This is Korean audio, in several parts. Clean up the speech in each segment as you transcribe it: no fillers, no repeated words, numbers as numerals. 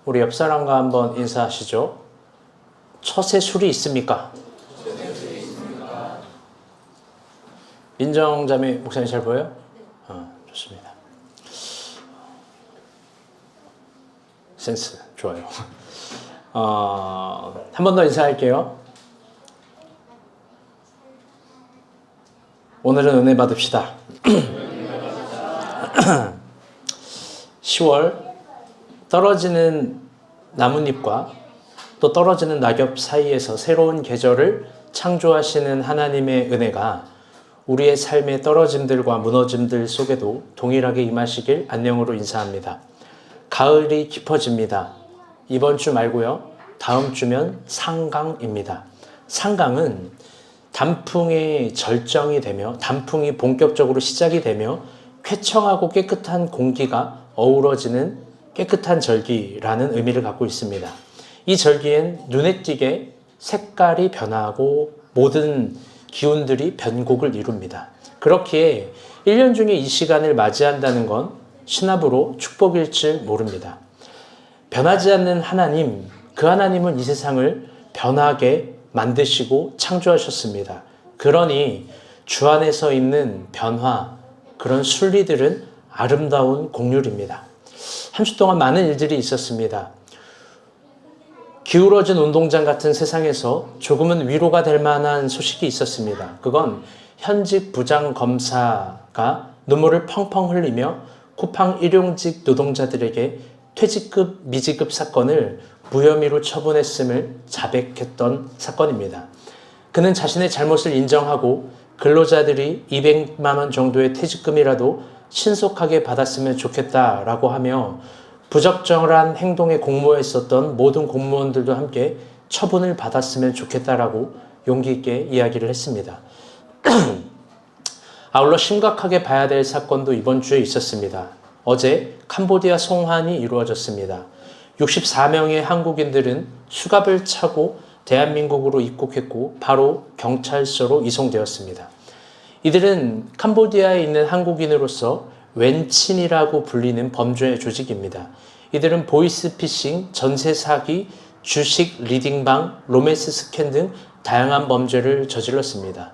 우리 옆 사람과 한번 인사하시죠. 처세 술이 있습니까? 민정자매 목사님 잘 보여요? 좋습니다. 센스 좋아요. 한 번 더 인사할게요. 오늘은 은혜 받읍시다. 10월 떨어지는 나뭇잎과 또 떨어지는 낙엽 사이에서 새로운 계절을 창조하시는 하나님의 은혜가 우리의 삶의 떨어짐들과 무너짐들 속에도 동일하게 임하시길 안녕으로 인사합니다. 가을이 깊어집니다. 이번 주 말고요. 다음 주면 상강입니다. 상강은 단풍이 절정이 되며 단풍이 본격적으로 시작이 되며 쾌청하고 깨끗한 공기가 어우러지는 깨끗한 절기라는 의미를 갖고 있습니다. 이 절기엔 눈에 띄게 색깔이 변화하고 모든 기운들이 변곡을 이룹니다. 그렇기에 1년 중에 이 시간을 맞이한다는 건 신압으로 축복일 줄 모릅니다. 변하지 않는 하나님, 그 하나님은 이 세상을 변하게 만드시고 창조하셨습니다. 그러니 주 안에서 있는 변화, 그런 순리들은 아름다운 곡률입니다. 한 주 동안 많은 일들이 있었습니다. 기울어진 운동장 같은 세상에서 조금은 위로가 될 만한 소식이 있었습니다. 그건 현직 부장검사가 눈물을 펑펑 흘리며 쿠팡 일용직 노동자들에게 퇴직급 미지급 사건을 무혐의로 처분했음을 자백했던 사건입니다. 그는 자신의 잘못을 인정하고 근로자들이 200만 원 정도의 퇴직금이라도 신속하게 받았으면 좋겠다라고 하며 부적절한 행동에 공모했었던 모든 공무원들도 함께 처분을 받았으면 좋겠다라고 용기 있게 이야기를 했습니다. 아울러 심각하게 봐야 될 사건도 이번 주에 있었습니다. 어제 캄보디아 송환이 이루어졌습니다. 64명의 한국인들은 수갑을 차고 대한민국으로 입국했고 바로 경찰서로 이송되었습니다. 이들은 캄보디아에 있는 한국인으로서 웬친이라고 불리는 범죄 조직입니다. 이들은 보이스피싱, 전세 사기, 주식 리딩방, 로맨스 스캔 등 다양한 범죄를 저질렀습니다.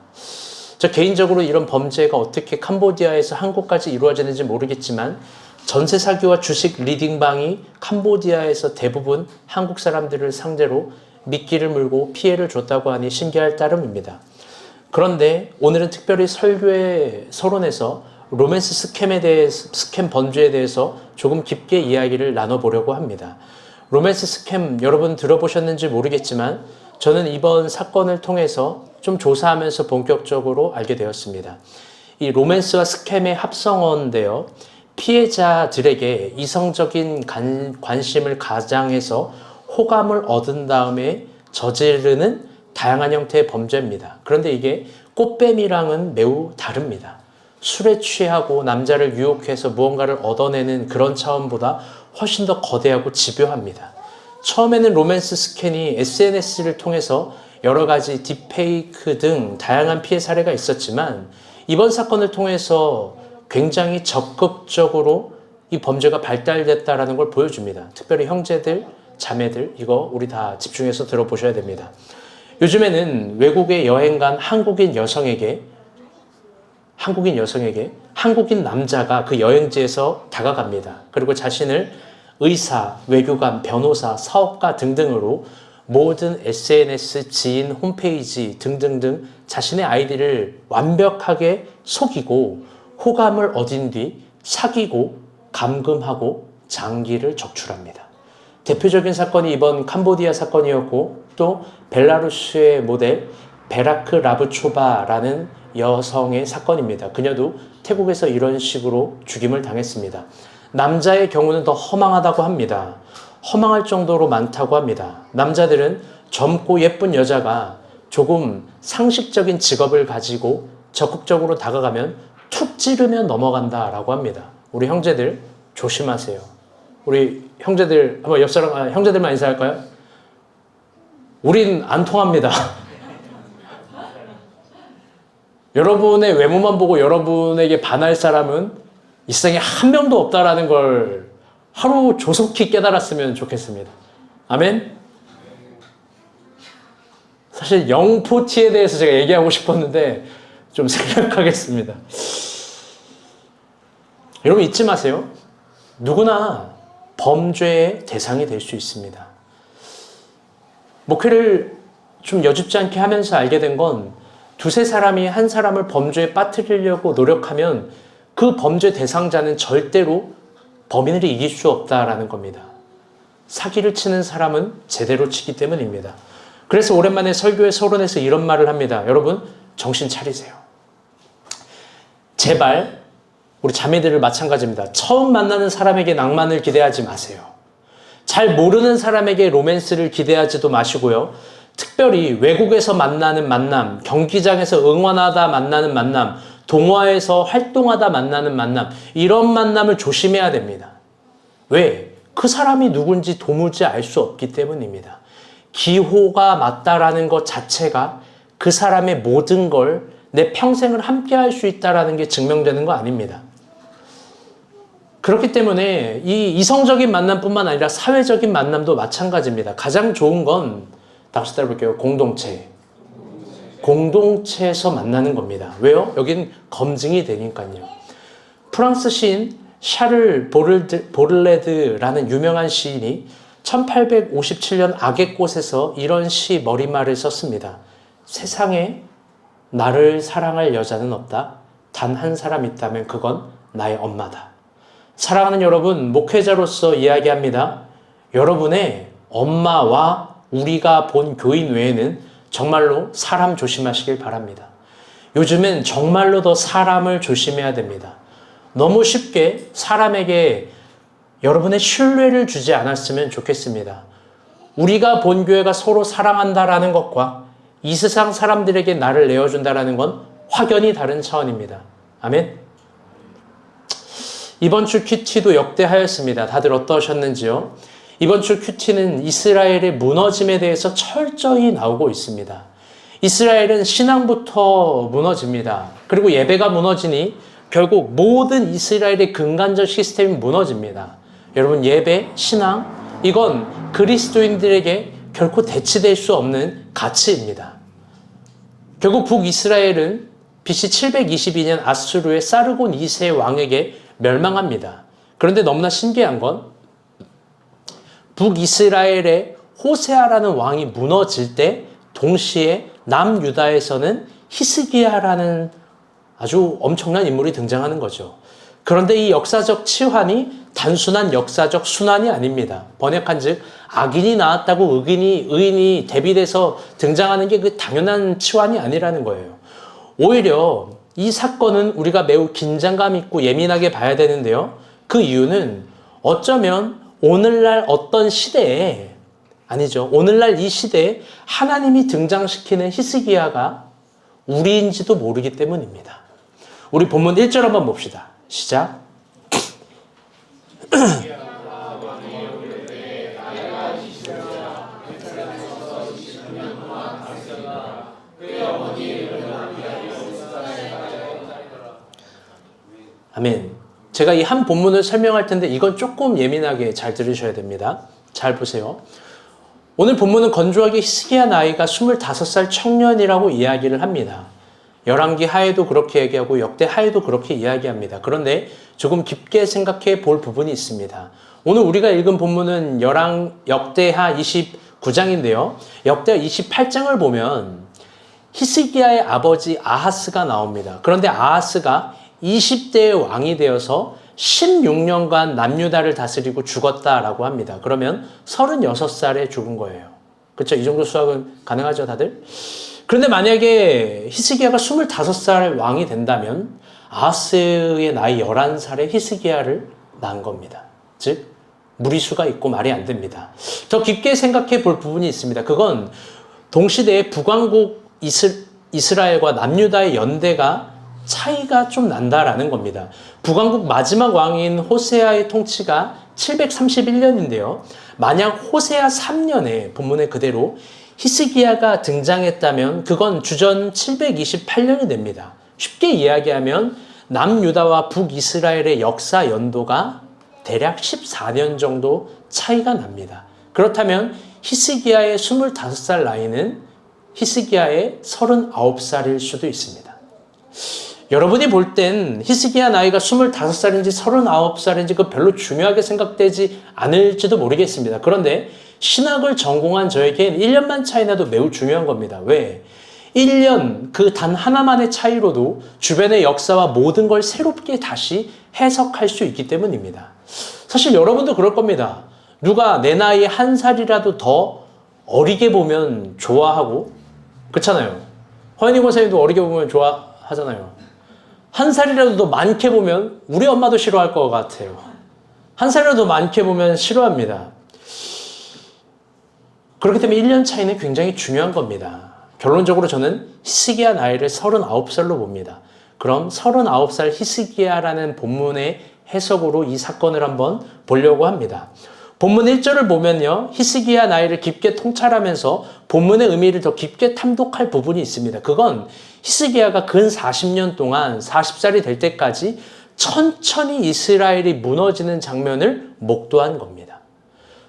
저 개인적으로 이런 범죄가 어떻게 캄보디아에서 한국까지 이루어지는지 모르겠지만 전세 사기와 주식 리딩방이 캄보디아에서 대부분 한국 사람들을 상대로 미끼를 물고 피해를 줬다고 하니 신기할 따름입니다. 그런데 오늘은 특별히 설교의 서론에서 로맨스 스캠 범죄에 대해서 조금 깊게 이야기를 나눠보려고 합니다. 로맨스 스캠 여러분 들어보셨는지 모르겠지만 저는 이번 사건을 통해서 좀 조사하면서 본격적으로 알게 되었습니다. 이 로맨스와 스캠의 합성어인데요. 피해자들에게 이성적인 관심을 가장해서 호감을 얻은 다음에 저지르는 다양한 형태의 범죄입니다. 그런데 이게 꽃뱀이랑은 매우 다릅니다. 술에 취하고 남자를 유혹해서 무언가를 얻어내는 그런 차원보다 훨씬 더 거대하고 집요합니다. 처음에는 로맨스 스캔이 SNS를 통해서 여러 가지 딥페이크 등 다양한 피해 사례가 있었지만 이번 사건을 통해서 굉장히 적극적으로 이 범죄가 발달됐다는 걸 보여줍니다. 특별히 형제들, 자매들 이거 우리 다 집중해서 들어보셔야 됩니다. 요즘에는 외국에 여행 간 한국인 여성에게 한국인 남자가 그 여행지에서 다가갑니다. 그리고 자신을 의사, 외교관, 변호사, 사업가 등등으로 모든 SNS, 지인, 홈페이지 등등등 자신의 아이디를 완벽하게 속이고 호감을 얻은 뒤 사귀고 감금하고 장기를 적출합니다. 대표적인 사건이 이번 캄보디아 사건이었고 또 벨라루스의 모델 베라크 라브초바라는 여성의 사건입니다. 그녀도 태국에서 이런 식으로 죽임을 당했습니다. 남자의 경우는 더 허망하다고 합니다. 허망할 정도로 많다고 합니다. 남자들은 젊고 예쁜 여자가 조금 상식적인 직업을 가지고 적극적으로 다가가면 툭 찌르면 넘어간다라고 합니다. 우리 형제들 조심하세요. 우리 형제들 한번 옆 사람 형제들만 인사할까요? 우린 안 통합니다. 여러분의 외모만 보고 여러분에게 반할 사람은 이 세상에 한 명도 없다라는 걸 하루 조속히 깨달았으면 좋겠습니다. 아멘? 사실 영포티에 대해서 제가 얘기하고 싶었는데 좀 생략하겠습니다. 여러분 잊지 마세요. 누구나 범죄의 대상이 될 수 있습니다. 목회를 좀 여쭙지 않게 하면서 알게 된 건 두세 사람이 한 사람을 범죄에 빠뜨리려고 노력하면 그 범죄 대상자는 절대로 범인을 이길 수 없다라는 겁니다. 사기를 치는 사람은 제대로 치기 때문입니다. 그래서 오랜만에 설교의 서론에서 이런 말을 합니다. 여러분 정신 차리세요. 제발 우리 자매들을 마찬가지입니다. 처음 만나는 사람에게 낭만을 기대하지 마세요. 잘 모르는 사람에게 로맨스를 기대하지도 마시고요. 특별히 외국에서 만나는 만남, 경기장에서 응원하다 만나는 만남, 동호회에서 활동하다 만나는 만남, 이런 만남을 조심해야 됩니다. 왜? 그 사람이 누군지 도무지 알 수 없기 때문입니다. 기호가 맞다라는 것 자체가 그 사람의 모든 걸 내 평생을 함께 할 수 있다라는 게 증명되는 거 아닙니다. 그렇기 때문에 이 이성적인 만남뿐만 아니라 사회적인 만남도 마찬가지입니다. 가장 좋은 건 다시 따라볼게요. 공동체에서 만나는 겁니다. 왜요? 여긴 검증이 되니까요. 프랑스 시인 샤를 보를레드라는 유명한 시인이 1857년 악의 꽃에서 이런 시 머리말을 썼습니다. 세상에 나를 사랑할 여자는 없다. 단 한 사람 있다면 그건 나의 엄마다. 사랑하는 여러분, 목회자로서 이야기합니다. 여러분의 엄마와 우리가 본 교인 외에는 정말로 사람 조심하시길 바랍니다. 요즘엔 정말로 더 사람을 조심해야 됩니다. 너무 쉽게 사람에게 여러분의 신뢰를 주지 않았으면 좋겠습니다. 우리가 본 교회가 서로 사랑한다라는 것과 이 세상 사람들에게 나를 내어준다라는 건 확연히 다른 차원입니다. 아멘. 이번 주 큐티도 역대하였습니다. 다들 어떠셨는지요? 이번 주 큐티는 이스라엘의 무너짐에 대해서 철저히 나오고 있습니다. 이스라엘은 신앙부터 무너집니다. 그리고 예배가 무너지니 결국 모든 이스라엘의 근간적 시스템이 무너집니다. 여러분, 예배, 신앙, 이건 그리스도인들에게 결코 대치될 수 없는 가치입니다. 결국 북이스라엘은 BC 722년 아수르의 사르곤 2세 왕에게 멸망합니다. 그런데 너무나 신기한 건 북이스라엘의 호세아라는 왕이 무너질 때 동시에 남유다에서는 히스기야라는 아주 엄청난 인물이 등장하는 거죠. 그런데 이 역사적 치환이 단순한 역사적 순환이 아닙니다. 번역한즉 악인이 나왔다고 의인이 대비돼서 등장하는 게 그 당연한 치환이 아니라는 거예요. 오히려 이 사건은 우리가 매우 긴장감 있고 예민하게 봐야 되는데요. 그 이유는 어쩌면 오늘날 어떤 시대에 오늘날 이 시대에 하나님이 등장시키는 히스기야가 우리인지도 모르기 때문입니다. 우리 본문 1절 한번 봅시다. 시작. 아멘. 제가 이 한 본문을 설명할 텐데 이건 조금 예민하게 잘 들으셔야 됩니다. 잘 보세요. 오늘 본문은 건조하게 히스기야 나이가 25살 청년이라고 이야기를 합니다. 열왕기 하에도 그렇게 얘기하고 역대 하에도 그렇게 이야기합니다. 그런데 조금 깊게 생각해 볼 부분이 있습니다. 오늘 우리가 읽은 본문은 역대하 29장인데요. 역대하 28장을 보면 히스기야의 아버지 아하스가 나옵니다. 그런데 아하스가 20대의 왕이 되어서 16년간 남유다를 다스리고 죽었다라고 합니다. 그러면 36살에 죽은 거예요. 그렇죠? 이 정도 수학은 가능하죠, 다들? 그런데 만약에 히스기야가 25살 왕이 된다면 아하스의 나이 11살에 히스기야를 낳은 겁니다. 즉 무리수가 있고 말이 안 됩니다. 더 깊게 생각해 볼 부분이 있습니다. 그건 동시대의 북왕국 이스라엘과 남유다의 연대가 차이가 좀 난다라는 겁니다. 북왕국 마지막 왕인 호세아의 통치가 731년인데요. 만약 호세아 3년에 본문에 그대로 히스기야가 등장했다면 그건 주전 728년이 됩니다. 쉽게 이야기하면 남유다와 북이스라엘의 역사 연도가 대략 14년 정도 차이가 납니다. 그렇다면 히스기야의 25살 나이는 히스기야의 39살일 수도 있습니다. 여러분이 볼 땐 히스기야 나이가 25살인지 39살인지 그 별로 중요하게 생각되지 않을지도 모르겠습니다. 그런데 신학을 전공한 저에겐 1년만 차이 나도 매우 중요한 겁니다. 왜? 1년 그 단 하나만의 차이로도 주변의 역사와 모든 걸 새롭게 다시 해석할 수 있기 때문입니다. 사실 여러분도 그럴 겁니다. 누가 내 나이에 한 살이라도 더 어리게 보면 좋아하고, 그렇잖아요. 허연이 권사님도 어리게 보면 좋아하잖아요. 한 살이라도 더 많게 보면 우리 엄마도 싫어할 것 같아요. 한 살이라도 더 많게 보면 싫어합니다. 그렇기 때문에 1년 차이는 굉장히 중요한 겁니다. 결론적으로 저는 히스기야 나이를 39살로 봅니다. 그럼 39살 히스기야라는 본문의 해석으로 이 사건을 한번 보려고 합니다. 본문 1절을 보면요, 히스기야 나이를 깊게 통찰하면서 본문의 의미를 더 깊게 탐독할 부분이 있습니다. 그건 히스기야가 근 40년 동안 40살이 될 때까지 천천히 이스라엘이 무너지는 장면을 목도한 겁니다.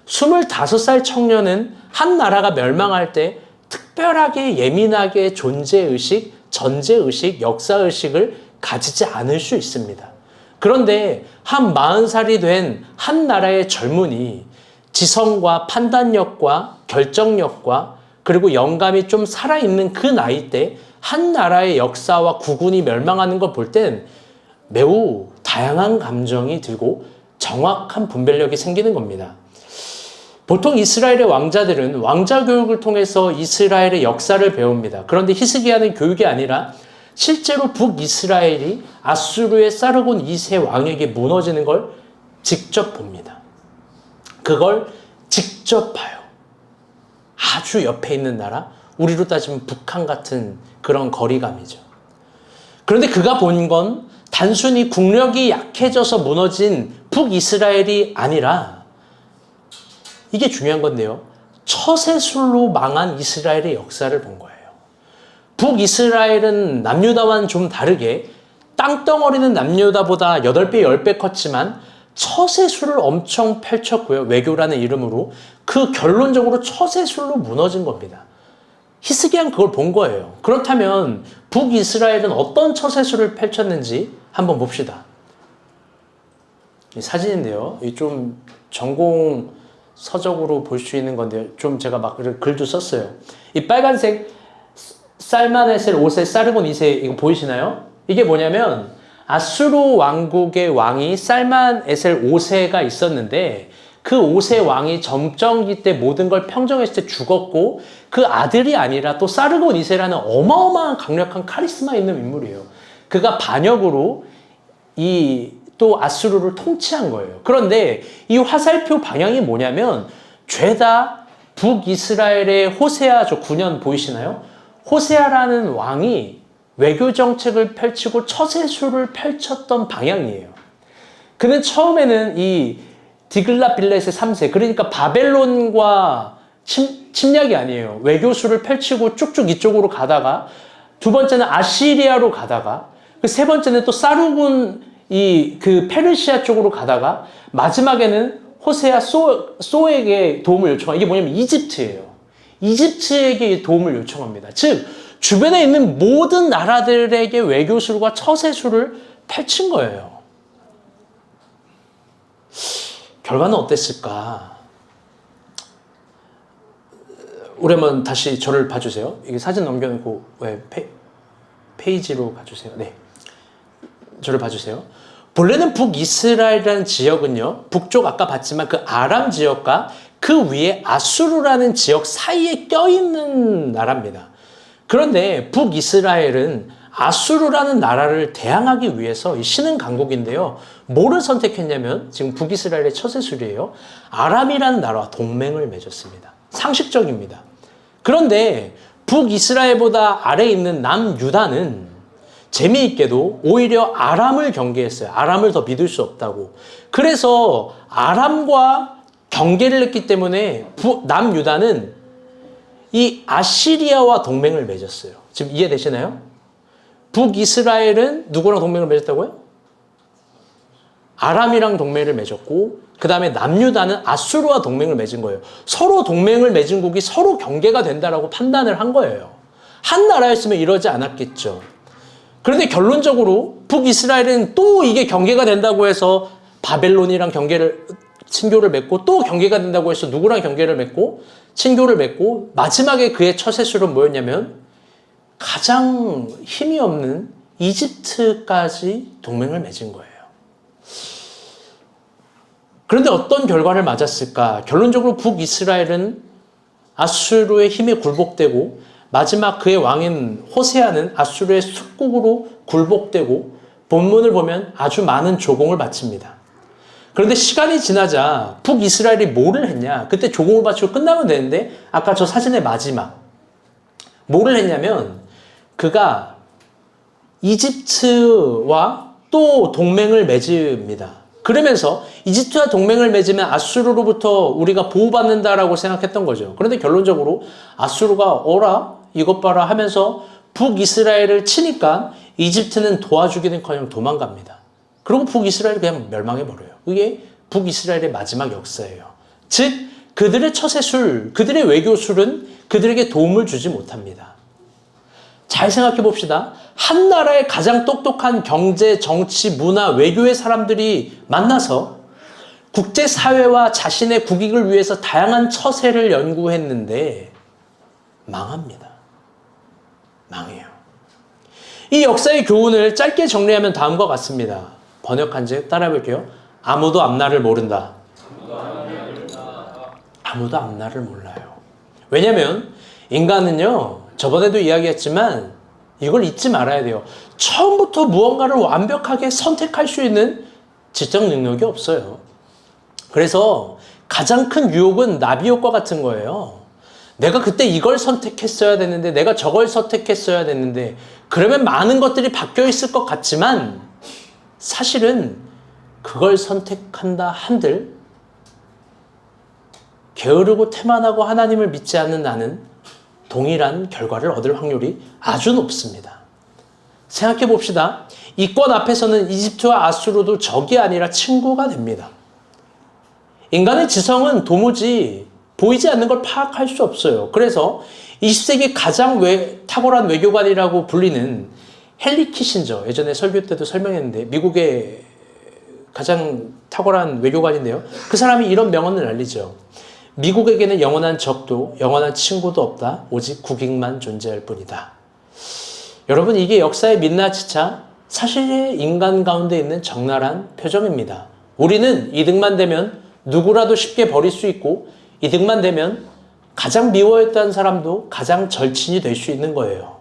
25살 청년은 한 나라가 멸망할 때 특별하게 예민하게 존재의식, 전제의식, 역사의식을 가지지 않을 수 있습니다. 그런데 한 40살이 된 한 나라의 젊은이, 지성과 판단력과 결정력과 그리고 영감이 좀 살아있는 그 나이 때 한 나라의 역사와 국운이 멸망하는 걸 볼 땐 매우 다양한 감정이 들고 정확한 분별력이 생기는 겁니다. 보통 이스라엘의 왕자들은 왕자 교육을 통해서 이스라엘의 역사를 배웁니다. 그런데 히스기야는 교육이 아니라 실제로 북이스라엘이 아수르의 사르곤 2세 왕에게 무너지는 걸 직접 봅니다. 그걸 직접 봐요. 아주 옆에 있는 나라, 우리로 따지면 북한 같은 그런 거리감이죠. 그런데 그가 본 건 단순히 국력이 약해져서 무너진 북이스라엘이 아니라, 이게 중요한 건데요, 처세술로 망한 이스라엘의 역사를 본 거예요. 북이스라엘은 남유다와는 좀 다르게 땅덩어리는 남유다보다 8배, 10배 컸지만 처세술을 엄청 펼쳤고요. 외교라는 이름으로. 그 결론적으로 처세술로 무너진 겁니다. 히스기야는 그걸 본 거예요. 그렇다면 북이스라엘은 어떤 처세술을 펼쳤는지 한번 봅시다. 이 사진인데요. 이 좀 전공 서적으로 볼 수 있는 건데요. 좀 제가 막 글도 썼어요. 이 빨간색 살만에셀 5세, 사르곤 2세, 이거 보이시나요? 이게 뭐냐면 아수르 왕국의 왕이 살만에셀 5세가 있었는데 그 5세 왕이 점정기 때 모든 걸 평정했을 때 죽었고, 그 아들이 아니라 또 사르곤 2세라는 어마어마한 강력한 카리스마 있는 인물이에요. 그가 반역으로 또 아수르를 통치한 거예요. 그런데 이 화살표 방향이 뭐냐면 죄다 북이스라엘의 호세아, 저 9년 보이시나요? 호세아라는 왕이 외교 정책을 펼치고 처세술을 펼쳤던 방향이에요. 그는 처음에는 이 디글랏빌렛의 3세, 그러니까 바벨론과 침략이 아니에요. 외교술을 펼치고 쭉쭉 이쪽으로 가다가, 두 번째는 아시리아로 가다가, 그 세 번째는 또 사르곤 그 페르시아 쪽으로 가다가, 마지막에는 호세아 소에게 도움을 요청합니다. 이게 뭐냐면 이집트예요. 이집트에게 도움을 요청합니다. 즉 주변에 있는 모든 나라들에게 외교술과 처세술을 펼친 거예요. 결과는 어땠을까? 우리 한번 다시 저를 봐주세요. 이게 사진 넘겨놓고 페이지로 가주세요. 네, 저를 봐주세요. 본래는 북이스라엘이라는 지역은요, 북쪽 아까 봤지만 그 아람 지역과 그 위에 아수르라는 지역 사이에 껴있는 나라입니다. 그런데 북이스라엘은 아수르라는 나라를 대항하기 위해서 신흥 강국인데요, 뭐를 선택했냐면, 지금 북이스라엘의 처세술이에요, 아람이라는 나라와 동맹을 맺었습니다. 상식적입니다. 그런데 북이스라엘보다 아래에 있는 남유다는 재미있게도 오히려 아람을 경계했어요. 아람을 더 믿을 수 없다고. 그래서 아람과 경계를 했기 때문에 남유다는 이 아시리아와 동맹을 맺었어요. 지금 이해되시나요? 북이스라엘은 누구랑 동맹을 맺었다고요? 아람이랑 동맹을 맺었고 그 다음에 남유다는 아수르와 동맹을 맺은 거예요. 서로 동맹을 맺은 국이 서로 경계가 된다라고 판단을 한 거예요. 한 나라였으면 이러지 않았겠죠. 그런데 결론적으로 북이스라엘은 또 이게 경계가 된다고 해서 바벨론이랑 친교를 맺고 또 경계가 된다고 해서 누구랑 경계를 맺고 친교를 맺고 마지막에 그의 처세술은 뭐였냐면 가장 힘이 없는 이집트까지 동맹을 맺은 거예요. 그런데 어떤 결과를 맞았을까? 결론적으로 북이스라엘은 아수르의 힘에 굴복되고 마지막 그의 왕인 호세아는 아수르의 숙국으로 굴복되고 본문을 보면 아주 많은 조공을 바칩니다. 그런데 시간이 지나자 북이스라엘이 뭐를 했냐? 그때 조공을 바치고 끝나면 되는데 아까 저 사진의 마지막 뭐를 했냐면 그가 이집트와 또 동맹을 맺습니다. 그러면서 이집트와 동맹을 맺으면 아수르로부터 우리가 보호받는다라고 생각했던 거죠. 그런데 결론적으로 아수르가 어라 이것 봐라 하면서 북이스라엘을 치니까 이집트는 도와주기는커녕 도망갑니다. 그리고 북이스라엘이 그냥 멸망해버려요. 이게 북이스라엘의 마지막 역사예요. 즉 그들의 처세술, 그들의 외교술은 그들에게 도움을 주지 못합니다. 잘 생각해 봅시다. 한 나라의 가장 똑똑한 경제, 정치, 문화, 외교의 사람들이 만나서 국제사회와 자신의 국익을 위해서 다양한 처세를 연구했는데 망합니다. 망해요. 이 역사의 교훈을 짧게 정리하면 다음과 같습니다. 번역한 지 따라해 볼게요. 아무도 앞날을 모른다. 아무도 앞날을 몰라요. 왜냐하면 인간은요. 저번에도 이야기했지만 이걸 잊지 말아야 돼요. 처음부터 무언가를 완벽하게 선택할 수 있는 지적 능력이 없어요. 그래서 가장 큰 유혹은 나비효과 같은 거예요. 내가 그때 이걸 선택했어야 됐는데 내가 저걸 선택했어야 됐는데 그러면 많은 것들이 바뀌어 있을 것 같지만 사실은 그걸 선택한다 한들 게으르고 태만하고 하나님을 믿지 않는 나는 동일한 결과를 얻을 확률이 아주 높습니다. 생각해 봅시다. 이권 앞에서는 이집트와 아수르도 적이 아니라 친구가 됩니다. 인간의 지성은 도무지 보이지 않는 걸 파악할 수 없어요. 그래서 20세기 가장 탁월한 외교관이라고 불리는 헨리 키신저, 예전에 설교 때도 설명했는데 미국의 가장 탁월한 외교관인데요. 그 사람이 이런 명언을 알리죠. 미국에게는 영원한 적도 영원한 친구도 없다. 오직 국익만 존재할 뿐이다. 여러분 이게 역사의 민낯이차 사실 인간 가운데 있는 적나라한 표정입니다. 우리는 이득만 되면 누구라도 쉽게 버릴 수 있고 이득만 되면 가장 미워했던 사람도 가장 절친이 될 수 있는 거예요.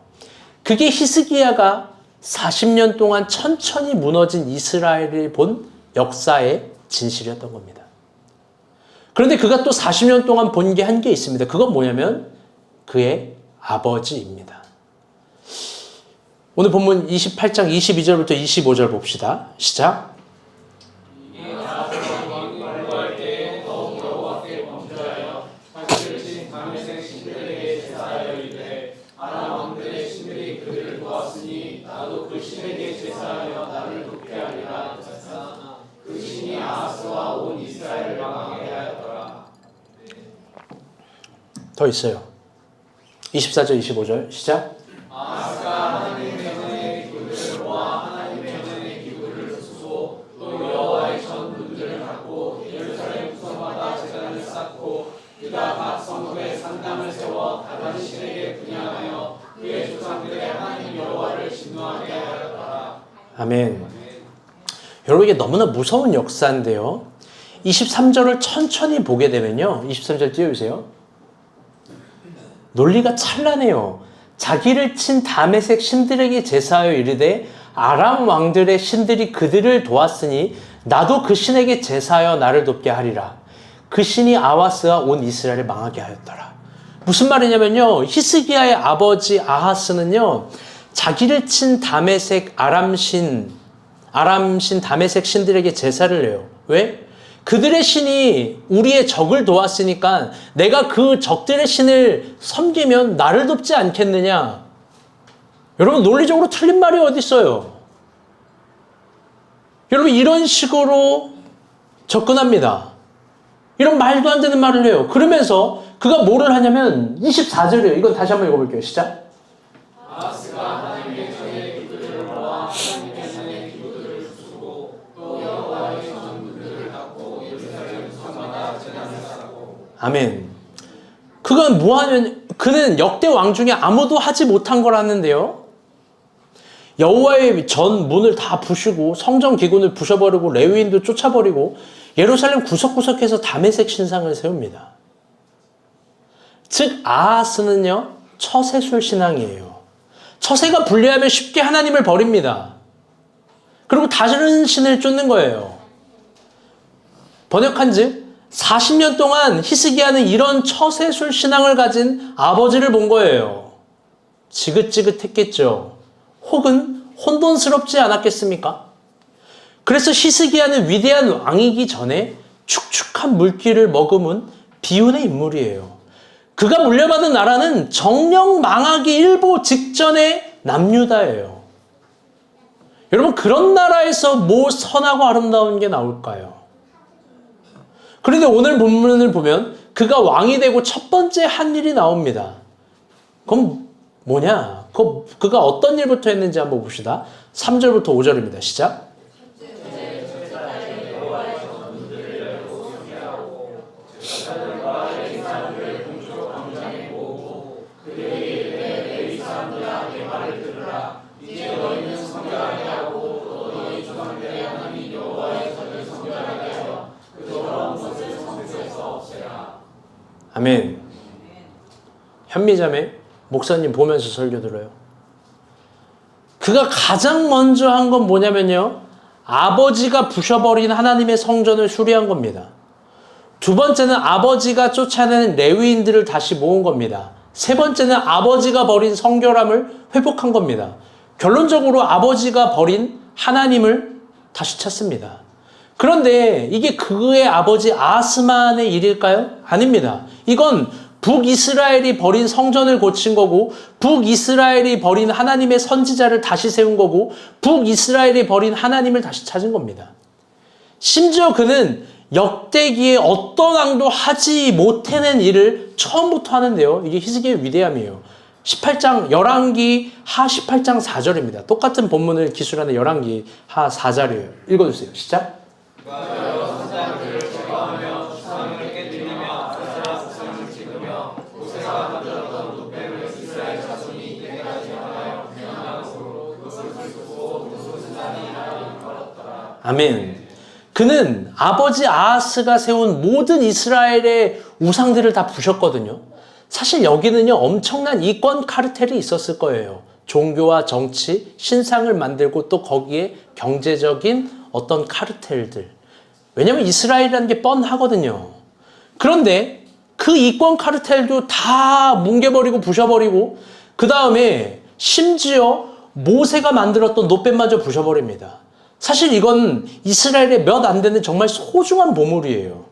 그게 히스기야가 40년 동안 천천히 무너진 이스라엘을 본 역사의 진실이었던 겁니다. 그런데 그가 또 40년 동안 본 게 한 게 있습니다. 그건 뭐냐면 그의 아버지입니다. 오늘 본문 28장 22절부터 25절 봅시다. 시작. 더 있어요. 24절, 25절 시작. 아스가 하나님의 전에 기구를 모아 하나님의 전에 기구를 쏘고 또 여호와의 전 군들을 갖고 예루살렘 구성마다 제단을 쌓고 그가 각 성읍에 상담을 세워 다른 신에게 분양하여 그의 조상들의 하나님 여호와를 진노하게 하였더라. 아멘. 여러분 이게 너무나 무서운 역사인데요. 23절을 천천히 보게 되면요. 23절 띄워주세요. 논리가 찬란해요. 자기를 친 다메섹 신들에게 제사하여 이르되 아람 왕들의 신들이 그들을 도왔으니 나도 그 신에게 제사하여 나를 돕게 하리라. 그 신이 아하스와 온 이스라엘을 망하게 하였더라. 무슨 말이냐면요. 히스기야의 아버지 아하스는요. 자기를 친 다메섹 아람신 다메섹 신들에게 제사를 해요. 왜? 그들의 신이 우리의 적을 도왔으니까 내가 그 적들의 신을 섬기면 나를 돕지 않겠느냐? 여러분 논리적으로 틀린 말이 어디 있어요? 여러분 이런 식으로 접근합니다. 이런 말도 안 되는 말을 해요. 그러면서 그가 뭐를 하냐면 24절이에요. 이건 다시 한번 읽어볼게요. 시작. 아멘. 그건 뭐하냐면 그는 역대 왕 중에 아무도 하지 못한 거라는데요. 여호와의 전 문을 다 부수고 성전 기gun을 부셔버리고 레위인도 쫓아버리고 예루살렘 구석구석에서 다메섹 신상을 세웁니다. 즉 아하스는요 처세술 신앙이에요. 처세가 불리하면 쉽게 하나님을 버립니다. 그리고 다른 신을 쫓는 거예요. 번역한즉 40년 동안 히스기야는 이런 처세술 신앙을 가진 아버지를 본 거예요. 지긋지긋했겠죠. 혹은 혼돈스럽지 않았겠습니까? 그래서 히스기야는 위대한 왕이기 전에 축축한 물기를 머금은 비운의 인물이에요. 그가 물려받은 나라는 정령 망하기 일보 직전의 남유다예요. 여러분 그런 나라에서 뭐 선하고 아름다운 게 나올까요? 그런데 오늘 본문을 보면 그가 왕이 되고 첫 번째 한 일이 나옵니다. 그럼 뭐냐? 그가 어떤 일부터 했는지 한번 봅시다. 3절부터 5절입니다. 시작. 아멘. 현미자매 목사님 보면서 설교 들어요. 그가 가장 먼저 한 건 뭐냐면요. 아버지가 부셔버린 하나님의 성전을 수리한 겁니다. 두 번째는 아버지가 쫓아낸 레위인들을 다시 모은 겁니다. 세 번째는 아버지가 버린 성결함을 회복한 겁니다. 결론적으로 아버지가 버린 하나님을 다시 찾습니다. 그런데 이게 그의 아버지 아하스만의 일일까요? 아닙니다. 이건 북이스라엘이 버린 성전을 고친 거고 북이스라엘이 버린 하나님의 선지자를 다시 세운 거고 북이스라엘이 버린 하나님을 다시 찾은 겁니다. 심지어 그는 역대기에 어떤 왕도 하지 못해낸 일을 처음부터 하는데요. 이게 히스기야의 위대함이에요. 18장 열왕기 하 18장 4절입니다. 똑같은 본문을 기술하는 열왕기 하 4절이에요. 읽어주세요. 시작. 아멘. 그는 아버지 아하스가 세운 모든 이스라엘의 우상들을 다 부셨거든요. 사실 여기는요 엄청난 이권 카르텔이 있었을 거예요. 종교와 정치, 신상을 만들고 또 거기에 경제적인 어떤 카르텔들. 왜냐하면 이스라엘이라는 게 뻔하거든요. 그런데 그 이권 카르텔도 다 뭉개버리고 부셔버리고 그 다음에 심지어 모세가 만들었던 놋뱀마저 부셔버립니다. 사실 이건 이스라엘의 몇 안 되는 정말 소중한 보물이에요.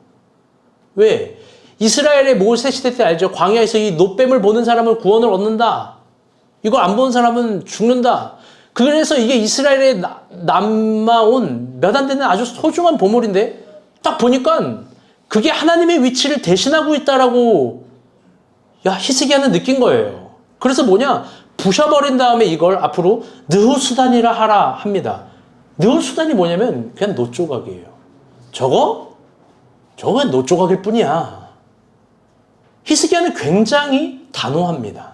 왜? 이스라엘의 모세 시대 때 알죠? 광야에서 이 놋뱀을 보는 사람은 구원을 얻는다. 이걸 안 보는 사람은 죽는다. 그래서 이게 이스라엘에 남아온 몇 안 되는 아주 소중한 보물인데 딱 보니까 그게 하나님의 위치를 대신하고 있다라고 히스기야는 느낀 거예요. 그래서 뭐냐? 부셔버린 다음에 이걸 앞으로 느후수단이라 하라 합니다. 느후수단이 뭐냐면 그냥 놋조각이에요. 저거 그냥 놋조각일 뿐이야. 히스기야는 굉장히 단호합니다.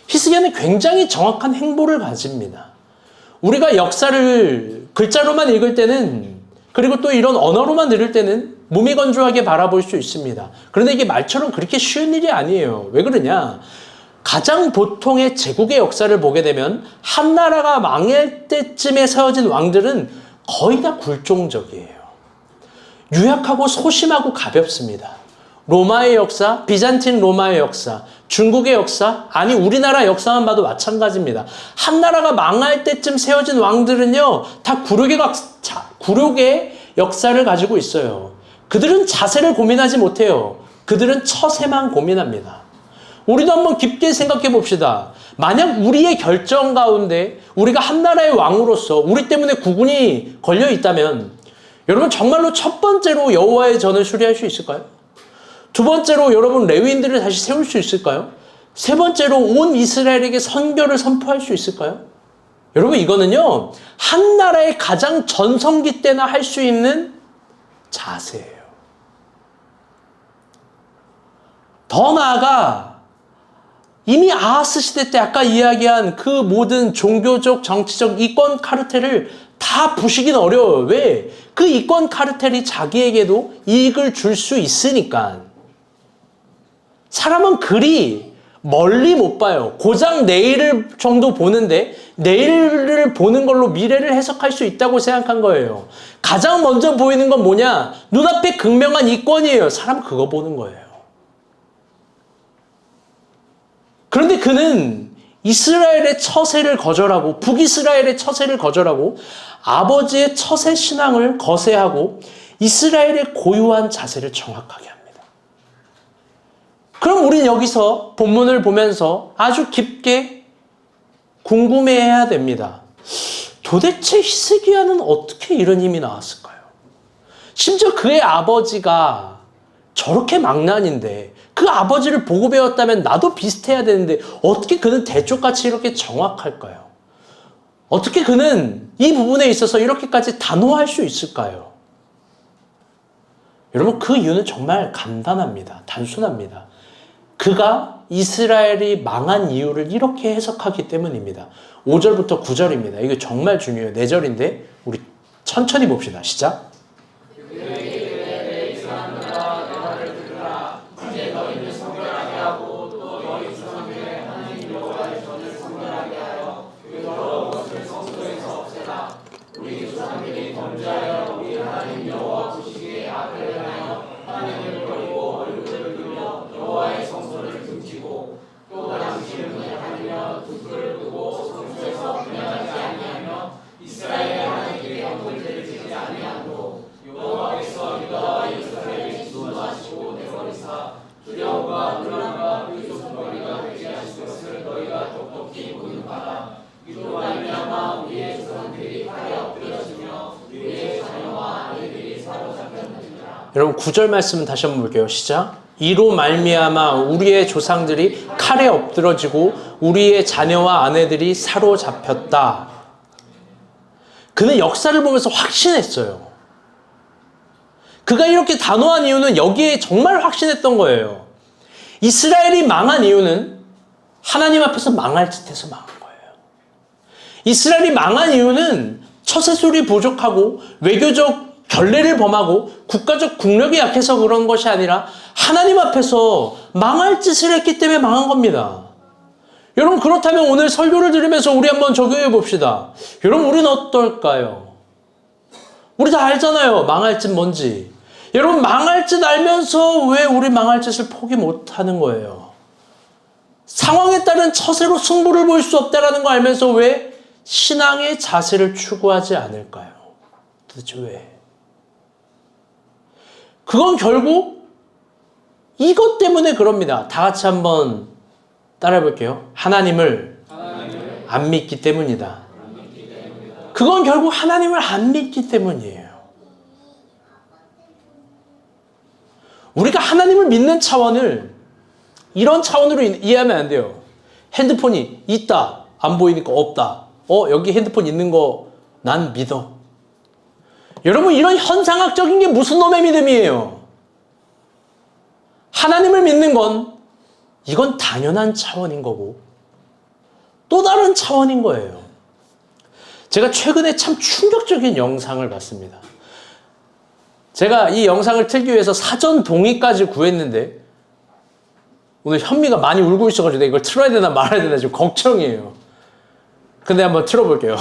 히스기야는 굉장히 정확한 행보를 가집니다. 우리가 역사를 글자로만 읽을 때는 그리고 또 이런 언어로만 들을 때는 무미건조하게 바라볼 수 있습니다. 그런데 이게 말처럼 그렇게 쉬운 일이 아니에요. 왜 그러냐? 가장 보통의 제국의 역사를 보게 되면 한 나라가 망할 때쯤에 세워진 왕들은 거의 다 굴종적이에요. 유약하고 소심하고 가볍습니다. 로마의 역사, 비잔틴 로마의 역사, 중국의 역사, 아니 우리나라 역사만 봐도 마찬가지입니다. 한 나라가 망할 때쯤 세워진 왕들은요 다 굴욕의 역사를 가지고 있어요. 그들은 자세를 고민하지 못해요. 그들은 처세만 고민합니다. 우리도 한번 깊게 생각해 봅시다. 만약 우리의 결정 가운데 우리가 한 나라의 왕으로서 우리 때문에 국군이 걸려 있다면 여러분 정말로 첫 번째로 여호와의 전을 수리할 수 있을까요? 두 번째로 여러분 레위인들을 다시 세울 수 있을까요? 세 번째로 온 이스라엘에게 선교를 선포할 수 있을까요? 여러분 이거는요 한 나라의 가장 전성기 때나 할 수 있는 자세예요. 더 나아가 이미 아하스 시대 때 아까 이야기한 그 모든 종교적 정치적 이권 카르텔을 다 부시기는 어려워요. 왜? 그 이권 카르텔이 자기에게도 이익을 줄 수 있으니까. 사람은 그리 멀리 못 봐요. 고작 내일을 정도 보는데 내일을 보는 걸로 미래를 해석할 수 있다고 생각한 거예요. 가장 먼저 보이는 건 뭐냐? 눈앞에 극명한 이권이에요. 사람 그거 보는 거예요. 그런데 그는 이스라엘의 처세를 거절하고 북이스라엘의 처세를 거절하고 아버지의 처세 신앙을 거세하고 이스라엘의 고유한 자세를 정확하게 합니다. 그럼 우리는 여기서 본문을 보면서 아주 깊게 궁금해해야 됩니다. 도대체 히스기야는 어떻게 이런 힘이 나왔을까요? 심지어 그의 아버지가 저렇게 망난인데 그 아버지를 보고 배웠다면 나도 비슷해야 되는데 어떻게 그는 대쪽같이 이렇게 정확할까요? 어떻게 그는 이 부분에 있어서 이렇게까지 단호할 수 있을까요? 여러분 그 이유는 정말 간단합니다. 단순합니다. 그가 이스라엘이 망한 이유를 이렇게 해석하기 때문입니다. 5절부터 9절입니다. 이거 정말 중요해요. 4절인데 우리 천천히 봅시다. 시작. 여러분 9절 말씀은 다시 한번 볼게요. 시작. 이로 말미암아 우리의 조상들이 칼에 엎드러지고 우리의 자녀와 아내들이 사로잡혔다. 그는 역사를 보면서 확신했어요. 그가 이렇게 단호한 이유는 여기에 정말 확신했던 거예요. 이스라엘이 망한 이유는 하나님 앞에서 망할 짓해서 망한 거예요. 이스라엘이 망한 이유는 처세술이 부족하고 외교적 결례를 범하고 국가적 국력이 약해서 그런 것이 아니라 하나님 앞에서 망할 짓을 했기 때문에 망한 겁니다. 여러분 그렇다면 오늘 설교를 들으면서 우리 한번 적용해 봅시다. 여러분 우리는 어떨까요? 우리 다 알잖아요. 망할 짓 뭔지. 여러분 망할 짓 알면서 왜 우리 망할 짓을 포기 못하는 거예요? 상황에 따른 처세로 승부를 볼 수 없다는 거 알면서 왜 신앙의 자세를 추구하지 않을까요? 도대체 왜? 그건 결국 이것 때문에 그럽니다. 다 같이 한번 따라해 볼게요. 하나님을 안 믿기 때문이다. 그건 결국 하나님을 안 믿기 때문이에요. 우리가 하나님을 믿는 차원을 이런 차원으로 이해하면 안 돼요. 핸드폰이 있다. 안 보이니까 없다. 여기 핸드폰 있는 거 난 믿어. 여러분 이런 현상학적인 게 무슨 놈의 믿음이에요? 하나님을 믿는 건 이건 당연한 차원인 거고 또 다른 차원인 거예요. 제가 최근에 참 충격적인 영상을 봤습니다. 제가 이 영상을 틀기 위해서 사전 동의까지 구했는데 오늘 현미가 많이 울고 있어가지고 내가 이걸 틀어야 되나 말아야 되나 지금 걱정이에요. 근데 한번 틀어볼게요.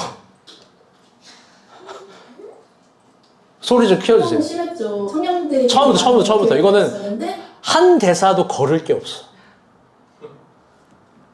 소리 좀 키워주세요. 심했죠. 청년들이 처음부터. 이거는 한 대사도 걸을 게 없어.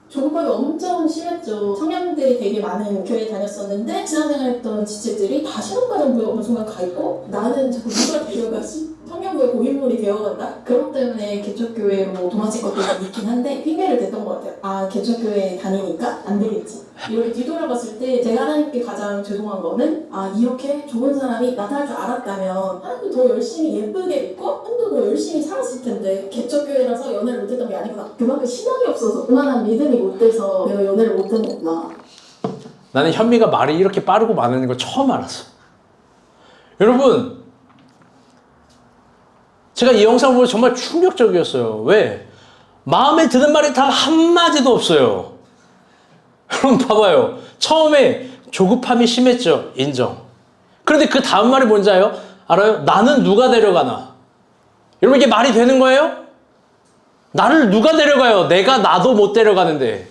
조국법이 엄청 심했죠. 청년들이 되게 많은 교회 다녔었는데 신앙생활했던 지체들이 다 신혼과정부에 어느 순간 가 있고 나는 자꾸 누가 데려가지? 청년부의 고인물이 되어간다? 그것 때문에 개척교회로 도망친 것도 있긴 한데 핑계를 댔던 것 같아요. 아, 개척교회 다니니까 안 되겠지. 이렇게 뒤돌아봤을 때 제가 하나님께 가장 죄송한 거는 아, 이렇게 좋은 사람이 나타날 줄 알았다면 하나님도 더 열심히 예쁘게 믿고 한도 더 열심히 살았을 텐데 개척교회라서 연애를 못했던 게 아니구나. 그만큼 신앙이 없어서 그만한 믿음이 못 돼서 내가 연애를 못한 거구나. 나는 현미가 말이 이렇게 빠르고 많은 걸 처음 알았어. 여러분, 제가 이 영상을 보고 정말 충격적이었어요. 왜? 마음에 드는 말이 단 한마디도 없어요. 여러분 봐봐요. 처음에 조급함이 심했죠. 인정. 그런데 그 다음 말이 뭔지 알아요? 나는 누가 데려가나? 여러분 이게 말이 되는 거예요? 나를 누가 데려가요? 내가 나도 못 데려가는데.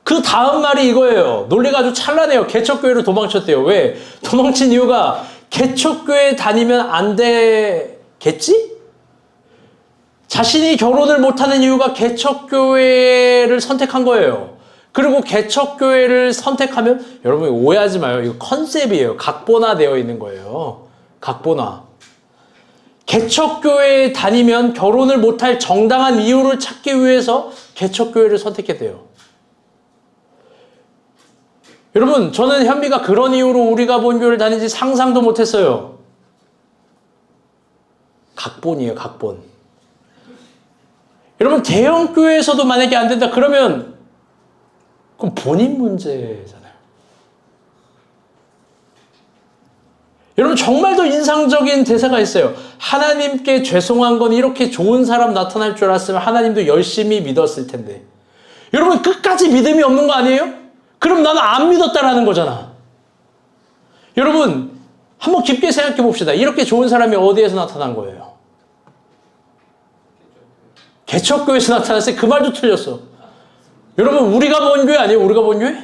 그 다음 말이 이거예요. 논리가 아주 찬란해요. 개척교회로 도망쳤대요. 왜? 도망친 이유가 개척교회 다니면 안 되겠지? 자신이 결혼을 못하는 이유가 개척교회를 선택한 거예요. 그리고 개척교회를 선택하면 여러분 오해하지 마요. 이거 컨셉이에요. 각본화 되어 있는 거예요. 각본화. 개척교회에 다니면 결혼을 못할 정당한 이유를 찾기 위해서 개척교회를 선택했대요. 여러분 저는 현미가 그런 이유로 우리가 본 교회를 다니지 상상도 못했어요. 각본이에요. 각본. 여러분 대형 교회에서도 만약에 안 된다 그러면 그럼 본인 문제잖아요. 여러분 정말 더 인상적인 대사가 있어요. 하나님께 죄송한 건 이렇게 좋은 사람 나타날 줄 알았으면 하나님도 열심히 믿었을 텐데. 여러분 끝까지 믿음이 없는 거 아니에요? 그럼 나는 안 믿었다라는 거잖아. 여러분 한번 깊게 생각해 봅시다. 이렇게 좋은 사람이 어디에서 나타난 거예요? 개척교회에서 나타났어요. 그 말도 틀렸어. 여러분 우리가 본 교회 아니에요? 우리가 본 교회?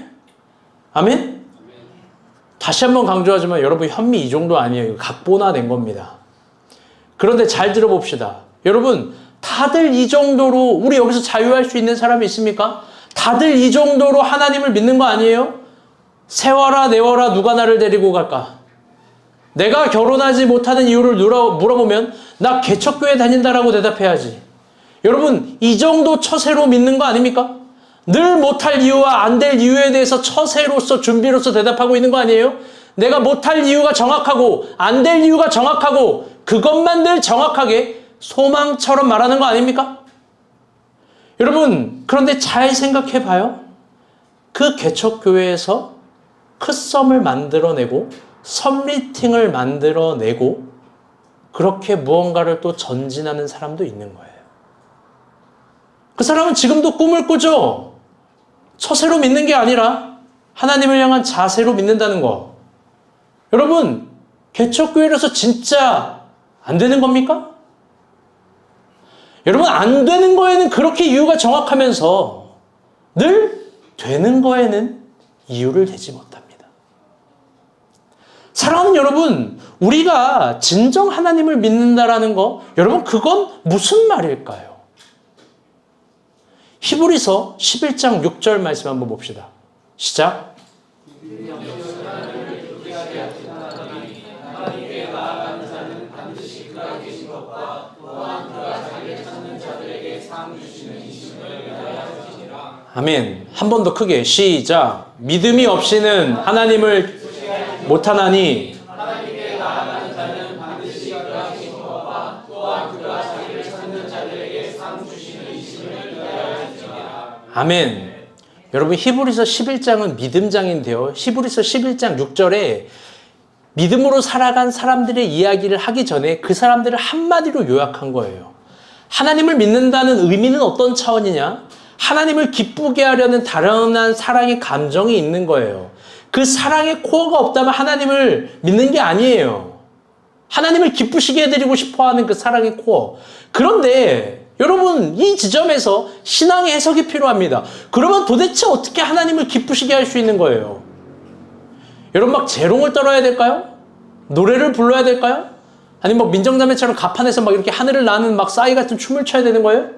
아멘? 다시 한번 강조하지만 여러분 현미 이 정도 아니에요. 각본화 된 겁니다. 그런데 잘 들어봅시다. 여러분 다들 이 정도로 우리 여기서 자유할 수 있는 사람이 있습니까? 다들 이 정도로 하나님을 믿는 거 아니에요? 세워라 내워라 누가 나를 데리고 갈까? 내가 결혼하지 못하는 이유를 물어보면 나 개척교회 다닌다라고 대답해야지. 여러분 이 정도 처세로 믿는 거 아닙니까? 늘 못할 이유와 안 될 이유에 대해서 처세로서 준비로서 대답하고 있는 거 아니에요? 내가 못할 이유가 정확하고 안 될 이유가 정확하고 그것만 늘 정확하게 소망처럼 말하는 거 아닙니까? 여러분 그런데 잘 생각해 봐요. 그 개척교회에서 크썸을 만들어내고 섭미팅을 만들어내고 그렇게 무언가를 또 전진하는 사람도 있는 거예요. 그 사람은 지금도 꿈을 꾸죠. 처세로 믿는 게 아니라 하나님을 향한 자세로 믿는다는 거. 여러분 개척교회라서 진짜 안 되는 겁니까? 여러분 안 되는 거에는 그렇게 이유가 정확하면서 늘 되는 거에는 이유를 대지 못합니다. 사랑하는 여러분, 우리가 진정 하나님을 믿는다라는 거, 여러분 그건 무슨 말일까요? 히브리서 11장 6절 말씀 한번 봅시다. 시작. 아멘. 한 번 더 크게 시작. 믿음이 없이는 하나님을 못하나니 아멘. 여러분 히브리서 11장은 믿음장인데요. 히브리서 11장 6절에 믿음으로 살아간 사람들의 이야기를 하기 전에 그 사람들을 한마디로 요약한 거예요. 하나님을 믿는다는 의미는 어떤 차원이냐? 하나님을 기쁘게 하려는 다양한 사랑의 감정이 있는 거예요. 그 사랑의 코어가 없다면 하나님을 믿는 게 아니에요. 하나님을 기쁘시게 해드리고 싶어하는 그 사랑의 코어. 그런데 여러분 이 지점에서 신앙의 해석이 필요합니다. 그러면 도대체 어떻게 하나님을 기쁘시게 할 수 있는 거예요? 여러분 막 재롱을 떨어야 될까요? 노래를 불러야 될까요? 아니면 뭐 민정자매처럼 가판에서 막 이렇게 하늘을 나는 막 싸이 같은 춤을 춰야 되는 거예요?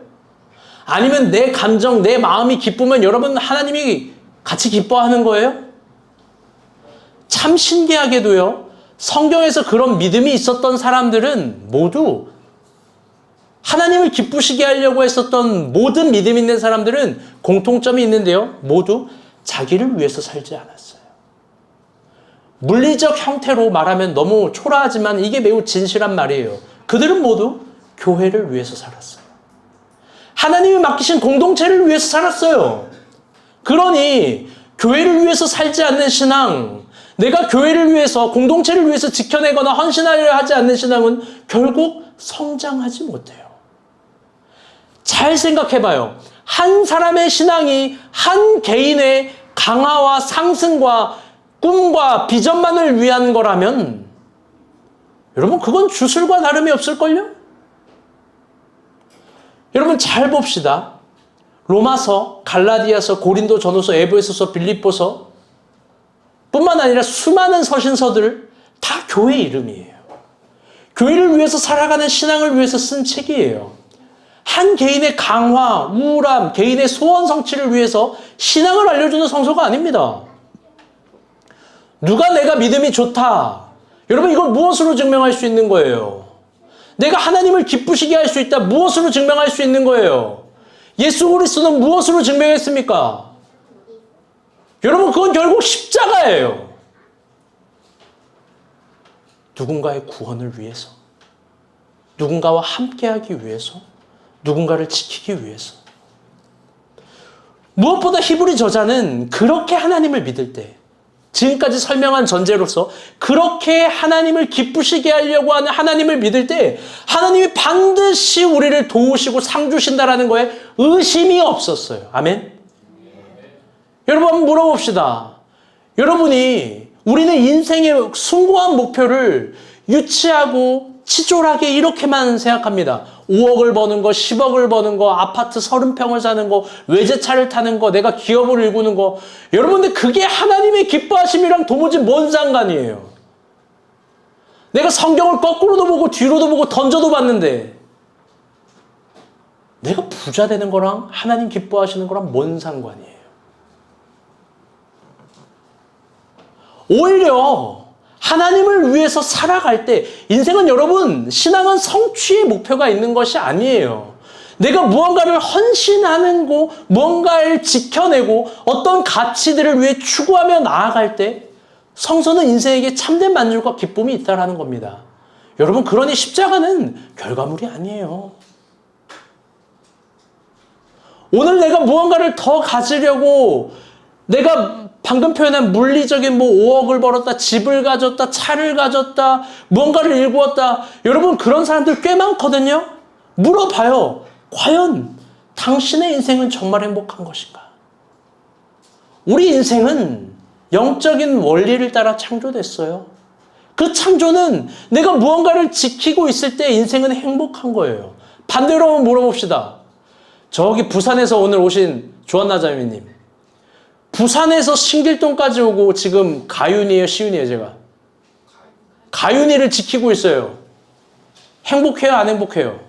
아니면 내 감정, 내 마음이 기쁘면 여러분 하나님이 같이 기뻐하는 거예요? 참 신기하게도요. 성경에서 그런 믿음이 있었던 사람들은 모두 하나님을 기쁘시게 하려고 했었던 모든 믿음 있는 사람들은 공통점이 있는데요. 모두 자기를 위해서 살지 않았어요. 물리적 형태로 말하면 너무 초라하지만 이게 매우 진실한 말이에요. 그들은 모두 교회를 위해서 살았어요. 하나님이 맡기신 공동체를 위해서 살았어요. 그러니 교회를 위해서 살지 않는 신앙, 내가 교회를 위해서, 공동체를 위해서 지켜내거나 헌신하려 하지 않는 신앙은 결국 성장하지 못해요. 잘 생각해봐요. 한 사람의 신앙이 한 개인의 강화와 상승과 꿈과 비전만을 위한 거라면 여러분 그건 주술과 다름이 없을걸요? 여러분 잘 봅시다. 로마서, 갈라디아서, 고린도 전후서, 에베소서, 빌립보서 뿐만 아니라 수많은 서신서들 다 교회 이름이에요. 교회를 위해서 살아가는 신앙을 위해서 쓴 책이에요. 한 개인의 강화, 우울함, 개인의 소원 성취를 위해서 신앙을 알려주는 성서가 아닙니다. 누가 내가 믿음이 좋다. 여러분 이걸 무엇으로 증명할 수 있는 거예요? 내가 하나님을 기쁘시게 할 수 있다. 무엇으로 증명할 수 있는 거예요? 예수 그리스도는 무엇으로 증명했습니까? 여러분 그건 결국 십자가예요. 누군가의 구원을 위해서, 누군가와 함께하기 위해서, 누군가를 지키기 위해서. 무엇보다 히브리 저자는 그렇게 하나님을 믿을 때, 지금까지 설명한 전제로서 그렇게 하나님을 기쁘시게 하려고 하는 하나님을 믿을 때 하나님이 반드시 우리를 도우시고 상 주신다라는 거에 의심이 없었어요. 아멘? 여러분 한번 물어봅시다. 여러분이 우리는 인생의 숭고한 목표를 유치하고 치졸하게 이렇게만 생각합니다. 5억을 버는 거, 10억을 버는 거, 아파트 30평을 사는 거, 외제차를 타는 거, 내가 기업을 일구는 거. 여러분들 그게 하나님의 기뻐하심이랑 도무지 뭔 상관이에요. 내가 성경을 거꾸로도 보고 뒤로도 보고 던져도 봤는데 내가 부자 되는 거랑 하나님 기뻐하시는 거랑 뭔 상관이에요. 오히려 하나님을 위해서 살아갈 때 인생은 여러분 신앙은 성취의 목표가 있는 것이 아니에요. 내가 무언가를 헌신하는 거, 무언가를 지켜내고 어떤 가치들을 위해 추구하며 나아갈 때 성서는 인생에게 참된 만족과 기쁨이 있다는 겁니다. 여러분 그러니 십자가는 결과물이 아니에요. 오늘 내가 무언가를 더 가지려고 내가 방금 표현한 물리적인 5억을 벌었다, 집을 가졌다, 차를 가졌다, 무언가를 일구었다. 여러분 그런 사람들 꽤 많거든요. 물어봐요. 과연 당신의 인생은 정말 행복한 것인가? 우리 인생은 영적인 원리를 따라 창조됐어요. 그 창조는 내가 무언가를 지키고 있을 때 인생은 행복한 거예요. 반대로 한번 물어봅시다. 저기 부산에서 오늘 오신 조한나 자매님. 부산에서 신길동까지 오고 지금 가윤이에요, 시윤이에요, 제가? 가윤이를 지키고 있어요. 행복해요, 안 행복해요?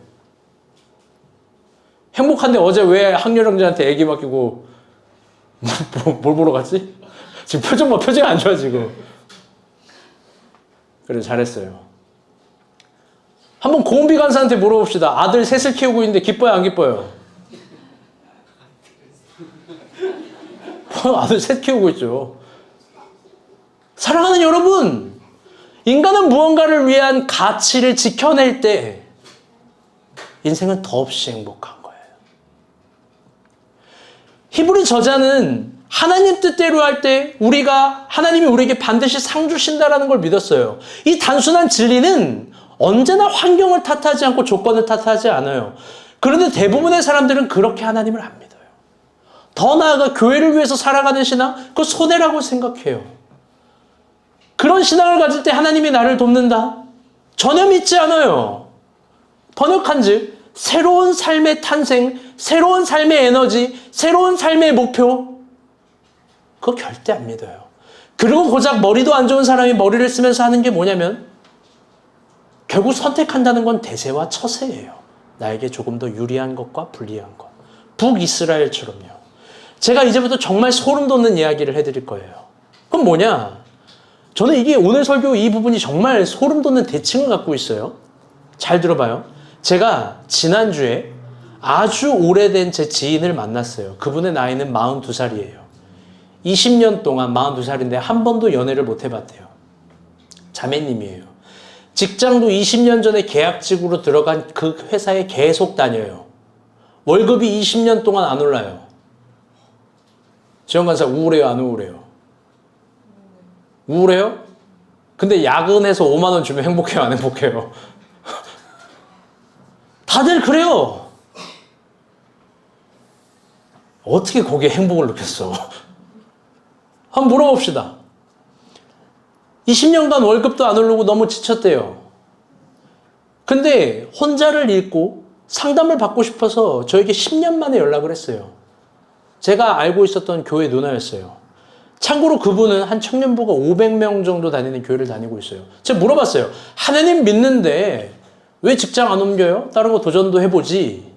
행복한데 어제 왜 학렬형제한테 애기 맡기고 뭘 보러 갔지? 지금 표정이 안 좋아 지금. 그래 잘했어요. 한번 고은비 간사한테 물어봅시다. 아들 셋을 키우고 있는데 기뻐요, 안 기뻐요? 아들 셋 키우고 있죠. 사랑하는 여러분, 인간은 무언가를 위한 가치를 지켜낼 때 인생은 더없이 행복한 거예요. 히브리 저자는 하나님 뜻대로 할 때 하나님이 우리에게 반드시 상 주신다라는 걸 믿었어요. 이 단순한 진리는 언제나 환경을 탓하지 않고 조건을 탓하지 않아요. 그런데 대부분의 사람들은 그렇게 하나님을 안 믿어요. 더 나아가 교회를 위해서 살아가는 신앙, 그거 손해라고 생각해요. 그런 신앙을 가질 때 하나님이 나를 돕는다? 전혀 믿지 않아요. 번역한즉 새로운 삶의 탄생, 새로운 삶의 에너지, 새로운 삶의 목표, 그거 절대 안 믿어요. 그리고 고작 머리도 안 좋은 사람이 머리를 쓰면서 하는 게 뭐냐면 결국 선택한다는 건 대세와 처세예요. 나에게 조금 더 유리한 것과 불리한 것. 북이스라엘처럼요. 제가 이제부터 정말 소름 돋는 이야기를 해드릴 거예요. 그건 뭐냐? 저는 이게 오늘 설교 이 부분이 정말 소름 돋는 대칭을 갖고 있어요. 잘 들어봐요. 제가 지난주에 아주 오래된 제 지인을 만났어요. 그분의 나이는 42살이에요. 20년 동안 42살인데 한 번도 연애를 못 해봤대요. 자매님이에요. 직장도 20년 전에 계약직으로 들어간 그 회사에 계속 다녀요. 월급이 20년 동안 안 올라요. 지원관사 우울해요, 안 우울해요? 우울해요? 근데 야근해서 5만 원 주면 행복해요, 안 행복해요? 다들 그래요. 어떻게 거기에 행복을 느꼈어? 한번 물어봅시다. 20년간 월급도 안 오르고 너무 지쳤대요. 근데 혼자를 잃고 상담을 받고 싶어서 저에게 10년 만에 연락을 했어요. 제가 알고 있었던 교회 누나였어요. 참고로 그분은 한 청년부가 500명 정도 다니는 교회를 다니고 있어요. 제가 물어봤어요. 하나님 믿는데 왜 직장 안 옮겨요? 다른 거 도전도 해보지.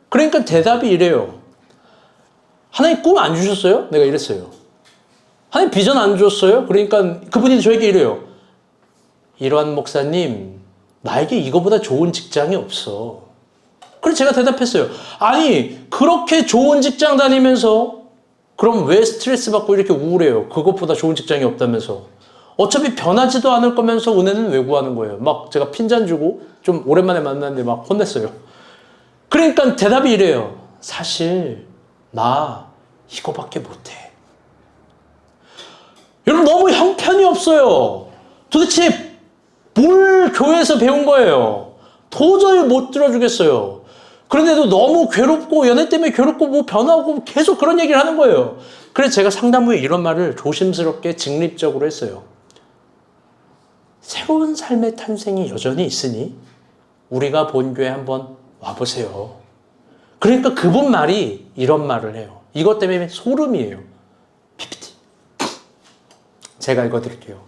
그러니까 대답이 이래요. 하나님 꿈 안 주셨어요? 내가 이랬어요. 하나님 비전 안 줬어요? 그러니까 그분이 저에게 이래요. 이러한 목사님, 나에게 이거보다 좋은 직장이 없어. 그래서 제가 대답했어요. 아니, 그렇게 좋은 직장 다니면서 그럼 왜 스트레스 받고 이렇게 우울해요? 그것보다 좋은 직장이 없다면서. 어차피 변하지도 않을 거면서 은혜는 왜 구하는 거예요? 막 제가 핀잔 주고 좀 오랜만에 만났는데 막 혼냈어요. 그러니까 대답이 이래요. 사실 나 이거밖에 못해. 여러분 너무 형편이 없어요. 도대체 뭘 교회에서 배운 거예요? 도저히 못 들어주겠어요. 그런데도 너무 괴롭고 연애 때문에 괴롭고 뭐 변하고 계속 그런 얘기를 하는 거예요. 그래서 제가 상담 후에 이런 말을 조심스럽게 직립적으로 했어요. 새로운 삶의 탄생이 여전히 있으니 우리가 본교회 한번 와보세요. 그러니까 그분 말이 이런 말을 해요. 이것 때문에 소름이에요. PPT. 제가 읽어드릴게요.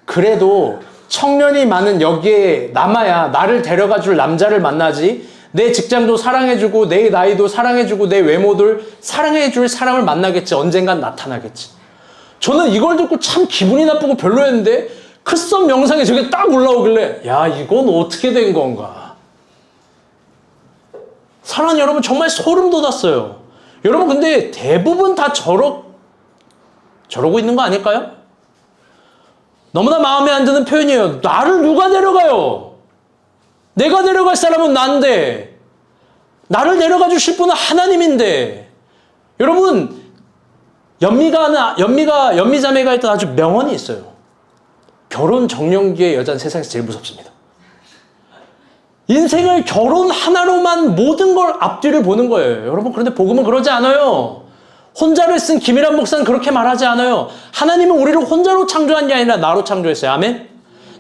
그래도 청년이 많은 여기에 남아야 나를 데려가 줄 남자를 만나지 내 직장도 사랑해주고 내 나이도 사랑해주고 내 외모들 사랑해줄 사람을 만나겠지. 언젠간 나타나겠지. 저는 이걸 듣고 참 기분이 나쁘고 별로였는데 크썸 영상에 저게 딱 올라오길래 야 이건 어떻게 된 건가. 사랑하는 여러분 정말 소름 돋았어요. 여러분 근데 대부분 다 저러고 있는 거 아닐까요? 너무나 마음에 안 드는 표현이에요. 나를 누가 데려가요? 내가 데려갈 사람은 난데 나를 데려가 주실 분은 하나님인데. 여러분 연미자매가 했던 아주 명언이 있어요. 결혼 정년기의 여자는 세상에서 제일 무섭습니다. 인생을 결혼 하나로만 모든 걸 앞뒤를 보는 거예요. 여러분 그런데 복음은 그러지 않아요. 혼자를 쓴 김일환 목사는 그렇게 말하지 않아요. 하나님은 우리를 혼자로 창조한 게 아니라 나로 창조했어요. 아멘?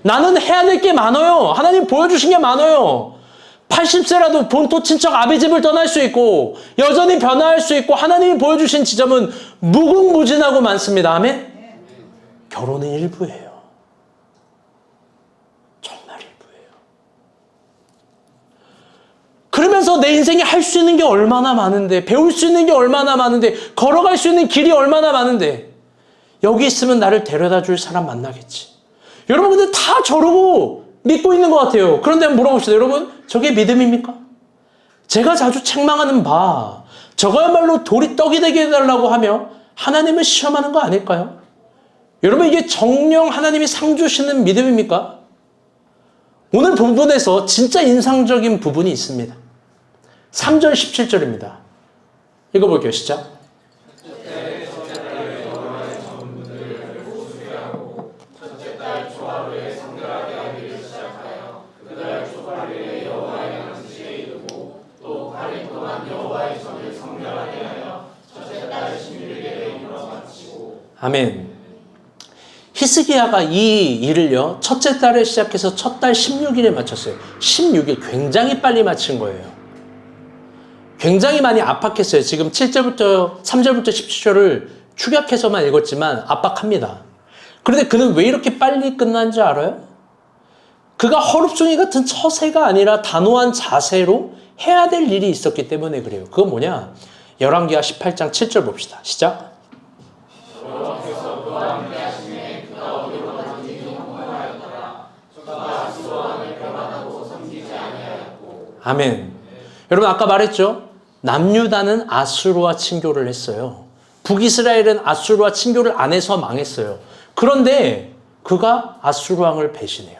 나는 해야 될 게 많아요. 하나님 보여주신 게 많아요. 80세라도 본토 친척 아비 집을 떠날 수 있고 여전히 변화할 수 있고 하나님이 보여주신 지점은 무궁무진하고 많습니다. 아멘? 결혼은 일부예요. 정말 일부예요. 그러면서 내 인생에 할 수 있는 게 얼마나 많은데 배울 수 있는 게 얼마나 많은데 걸어갈 수 있는 길이 얼마나 많은데 여기 있으면 나를 데려다 줄 사람 만나겠지. 여러분 근데 다 저러고 믿고 있는 것 같아요. 그런데 한번 물어봅시다. 여러분 저게 믿음입니까? 제가 자주 책망하는 바 저거야말로 돌이 떡이 되게 해달라고 하며 하나님을 시험하는 거 아닐까요? 여러분 이게 정령 하나님이 상 주시는 믿음입니까? 오늘 부분에서 진짜 인상적인 부분이 있습니다. 3절 17절입니다. 읽어볼게요. 시작. 아멘. 히스기야가 이 일을요, 첫째 달에 시작해서 첫 달 16일에 마쳤어요. 16일. 굉장히 빨리 마친 거예요. 굉장히 많이 압박했어요. 지금 3절부터 17절을 축약해서만 읽었지만 압박합니다. 그런데 그는 왜 이렇게 빨리 끝난지 알아요? 그가 허룹송이 같은 처세가 아니라 단호한 자세로 해야 될 일이 있었기 때문에 그래요. 그건 뭐냐? 열왕기하 18장 7절 봅시다. 시작. 아멘. 여러분 아까 말했죠? 남유다는 아수르와 친교를 했어요. 북이스라엘은 아수르와 친교를 안 해서 망했어요. 그런데 그가 아수르 왕을 배신해요.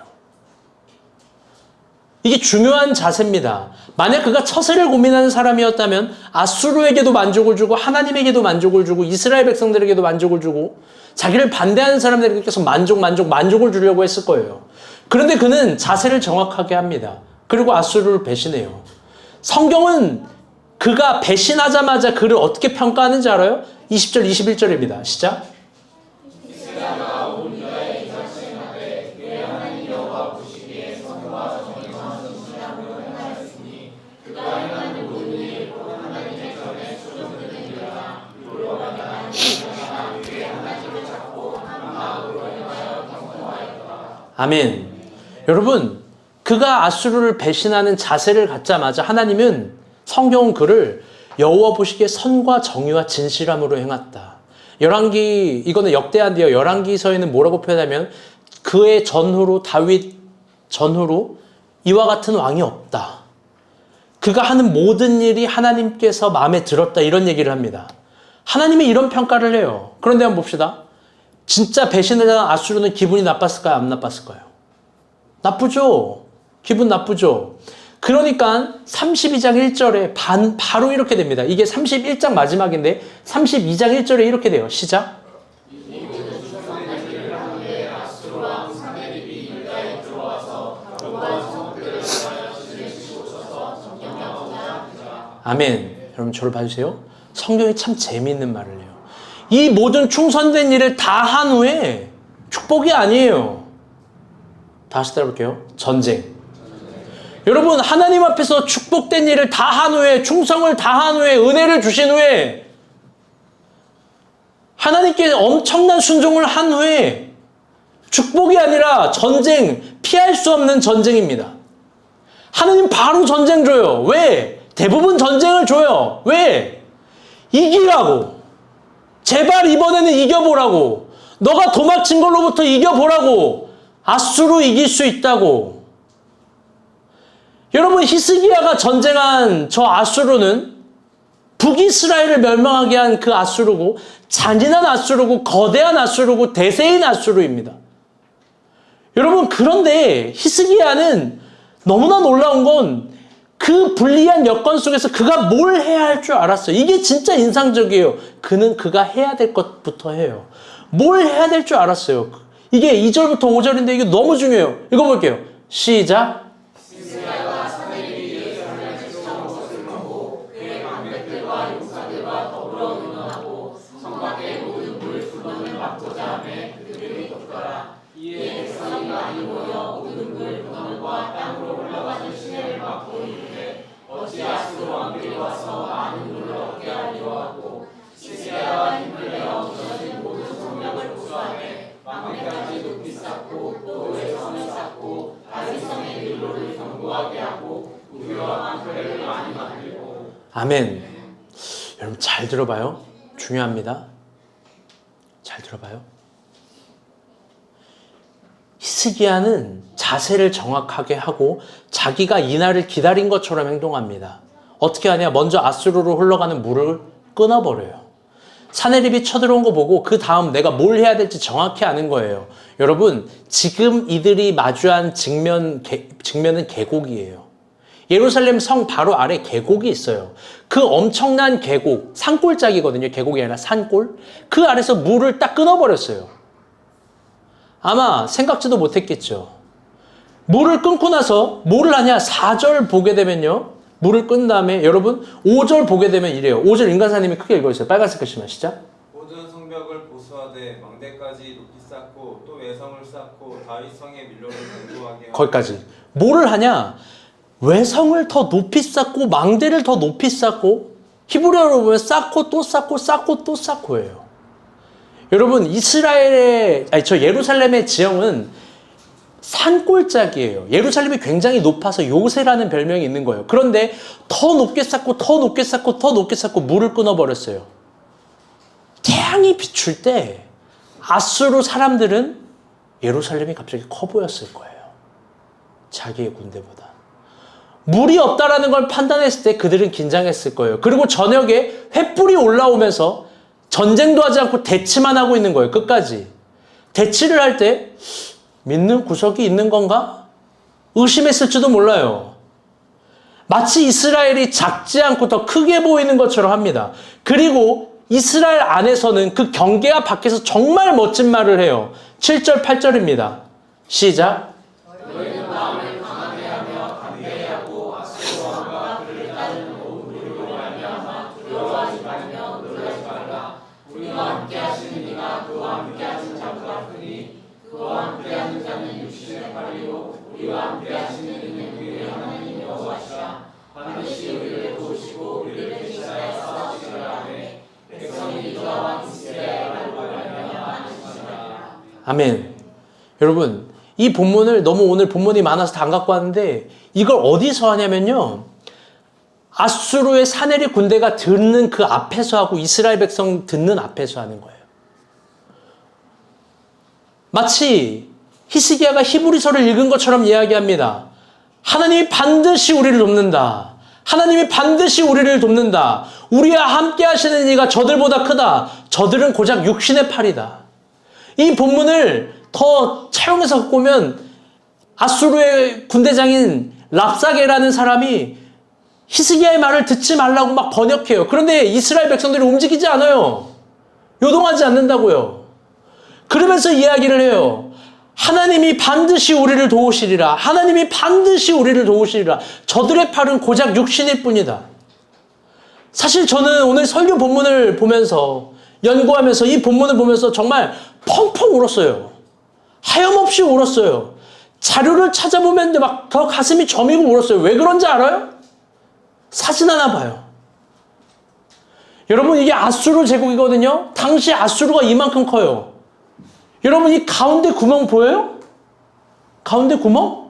이게 중요한 자세입니다. 만약 그가 처세를 고민하는 사람이었다면 아수르에게도 만족을 주고 하나님에게도 만족을 주고 이스라엘 백성들에게도 만족을 주고 자기를 반대하는 사람들에게 계속 만족을 주려고 했을 거예요. 그런데 그는 자세를 정확하게 합니다. 그리고 아수르를 배신해요. 성경은 그가 배신하자마자 그를 어떻게 평가하는지 알아요? 20절, 21절입니다. 시작. 아멘. 여러분, 그가 아수르를 배신하는 자세를 갖자마자 하나님은 성경은 그를 여호와 보시기에 선과 정의와 진실함으로 행했다. 열왕기, 이거는 역대한데요. 열왕기서에는 뭐라고 표현하면 그의 전후로 다윗 전후로 이와 같은 왕이 없다. 그가 하는 모든 일이 하나님께서 마음에 들었다. 이런 얘기를 합니다. 하나님이 이런 평가를 해요. 그런데 한번 봅시다. 진짜 배신을 한 아수르는 기분이 나빴을까요? 안 나빴을까요? 나쁘죠. 기분 나쁘죠. 그러니까 32장 1절에 바로 이렇게 됩니다. 이게 31장 마지막인데 32장 1절에 이렇게 돼요. 시작. 아멘. 여러분 저를 봐주세요. 성경이 참 재미있는 말을 해요. 이 모든 충성된 일을 다 한 후에 축복이 아니에요. 다시 따라볼게요. 전쟁. 여러분 하나님 앞에서 축복된 일을 다 한 후에 충성을 다 한 후에 은혜를 주신 후에 하나님께 엄청난 순종을 한 후에 축복이 아니라 전쟁, 피할 수 없는 전쟁입니다. 하나님 바로 전쟁 줘요. 왜? 대부분 전쟁을 줘요. 왜? 이기라고. 제발 이번에는 이겨보라고. 너가 도망친 걸로부터 이겨보라고. 아수르 이길 수 있다고. 여러분 히스기야가 전쟁한 저 아수르는 북이스라엘을 멸망하게 한 그 아수르고 잔인한 아수르고 거대한 아수르고 대세인 아수르입니다. 여러분 그런데 히스기야는 너무나 놀라운 건 그 불리한 여건 속에서 그가 뭘 해야 할 줄 알았어요. 이게 진짜 인상적이에요. 그는 그가 해야 될 것부터 해요. 뭘 해야 될 줄 알았어요. 이게 2절부터 5절인데 이게 너무 중요해요. 읽어볼게요. 시작. 아멘. 여러분 잘 들어봐요. 중요합니다. 잘 들어봐요. 히스기야는 자세를 정확하게 하고 자기가 이날을 기다린 것처럼 행동합니다. 어떻게 하냐? 먼저 아수르로 흘러가는 물을 끊어버려요. 사내립이 쳐들어온 거 보고 그 다음 내가 뭘 해야 될지 정확히 아는 거예요. 여러분 지금 이들이 마주한 직면은 계곡이에요. 예루살렘 성 바로 아래 계곡이 있어요. 그 엄청난 계곡, 산골짜기거든요. 계곡이 아니라 산골. 그 아래서 물을 딱 끊어버렸어요. 아마 생각지도 못했겠죠. 물을 끊고 나서 뭐를 하냐? 4절 보게 되면요. 물을 끈 다음에 여러분 5절 보게 되면 이래요. 5절 인간사님이 크게 읽어주세요. 빨간색 글씨만 시작. 모든 성벽을 보수하되 망대까지 높이 쌓고 또 외성을 쌓고 다윗 성의 밀로를 견고하게 하고 거기까지. 뭐를 하냐? 외성을 더 높이 쌓고 망대를 더 높이 쌓고 히브리어로 보면 쌓고 또 쌓고 쌓고 또 쌓고예요. 여러분 저 예루살렘의 지형은 산골짜기예요. 예루살렘이 굉장히 높아서 요새라는 별명이 있는 거예요. 그런데 더 높게 쌓고 더 높게 쌓고 더 높게 쌓고 물을 끊어버렸어요. 태양이 비출 때 아수르 사람들은 예루살렘이 갑자기 커 보였을 거예요. 자기의 군대보다. 물이 없다라는 걸 판단했을 때 그들은 긴장했을 거예요. 그리고 저녁에 횃불이 올라오면서 전쟁도 하지 않고 대치만 하고 있는 거예요. 끝까지. 대치를 할 때 믿는 구석이 있는 건가? 의심했을지도 몰라요. 마치 이스라엘이 작지 않고 더 크게 보이는 것처럼 합니다. 그리고 이스라엘 안에서는 그 경계와 밖에서 정말 멋진 말을 해요. 7절, 8절입니다. 시작. 아멘. 여러분, 이 본문을 너무 오늘 본문이 많아서 다 안 갖고 왔는데 이걸 어디서 하냐면요. 아수르의 사내리 군대가 듣는 그 앞에서 하고 이스라엘 백성 듣는 앞에서 하는 거예요. 마치 히스기야가 히브리서를 읽은 것처럼 이야기합니다. 하나님이 반드시 우리를 돕는다. 하나님이 반드시 우리를 돕는다. 우리와 함께 하시는 이가 저들보다 크다. 저들은 고작 육신의 팔이다. 이 본문을 더 차용해서 갖고 오면 아수르의 군대장인 랍사게라는 사람이 히스기야의 말을 듣지 말라고 막 번역해요. 그런데 이스라엘 백성들이 움직이지 않아요. 요동하지 않는다고요. 그러면서 이야기를 해요. 하나님이 반드시 우리를 도우시리라. 하나님이 반드시 우리를 도우시리라. 저들의 팔은 고작 육신일 뿐이다. 사실 저는 오늘 설교 본문을 보면서 연구하면서 이 본문을 보면서 정말 펑펑 울었어요. 하염없이 울었어요. 자료를 찾아보면 막 더 가슴이 저미고 울었어요. 왜 그런지 알아요? 사진 하나 봐요. 여러분 이게 아수르 제국이거든요. 당시 아수르가 이만큼 커요. 여러분 이 가운데 구멍 보여요? 가운데 구멍?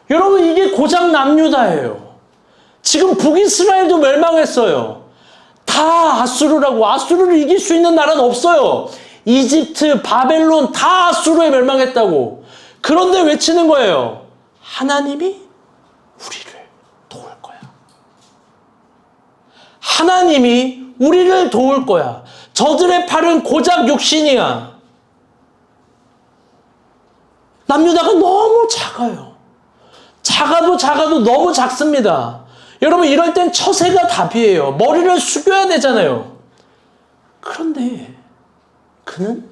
여러분 이게 고작 남유다예요. 지금 북이스라엘도 멸망했어요. 다 아수르라고. 아수르를 이길 수 있는 나라는 없어요. 이집트, 바벨론 다 아수르에 멸망했다고. 그런데 외치는 거예요. 하나님이 우리를 도울 거야. 하나님이 우리를 도울 거야. 저들의 팔은 고작 육신이야. 남유다가 너무 작아요. 작아도 너무 작습니다. 여러분 이럴 땐 처세가 답이에요. 머리를 숙여야 되잖아요. 그런데 그는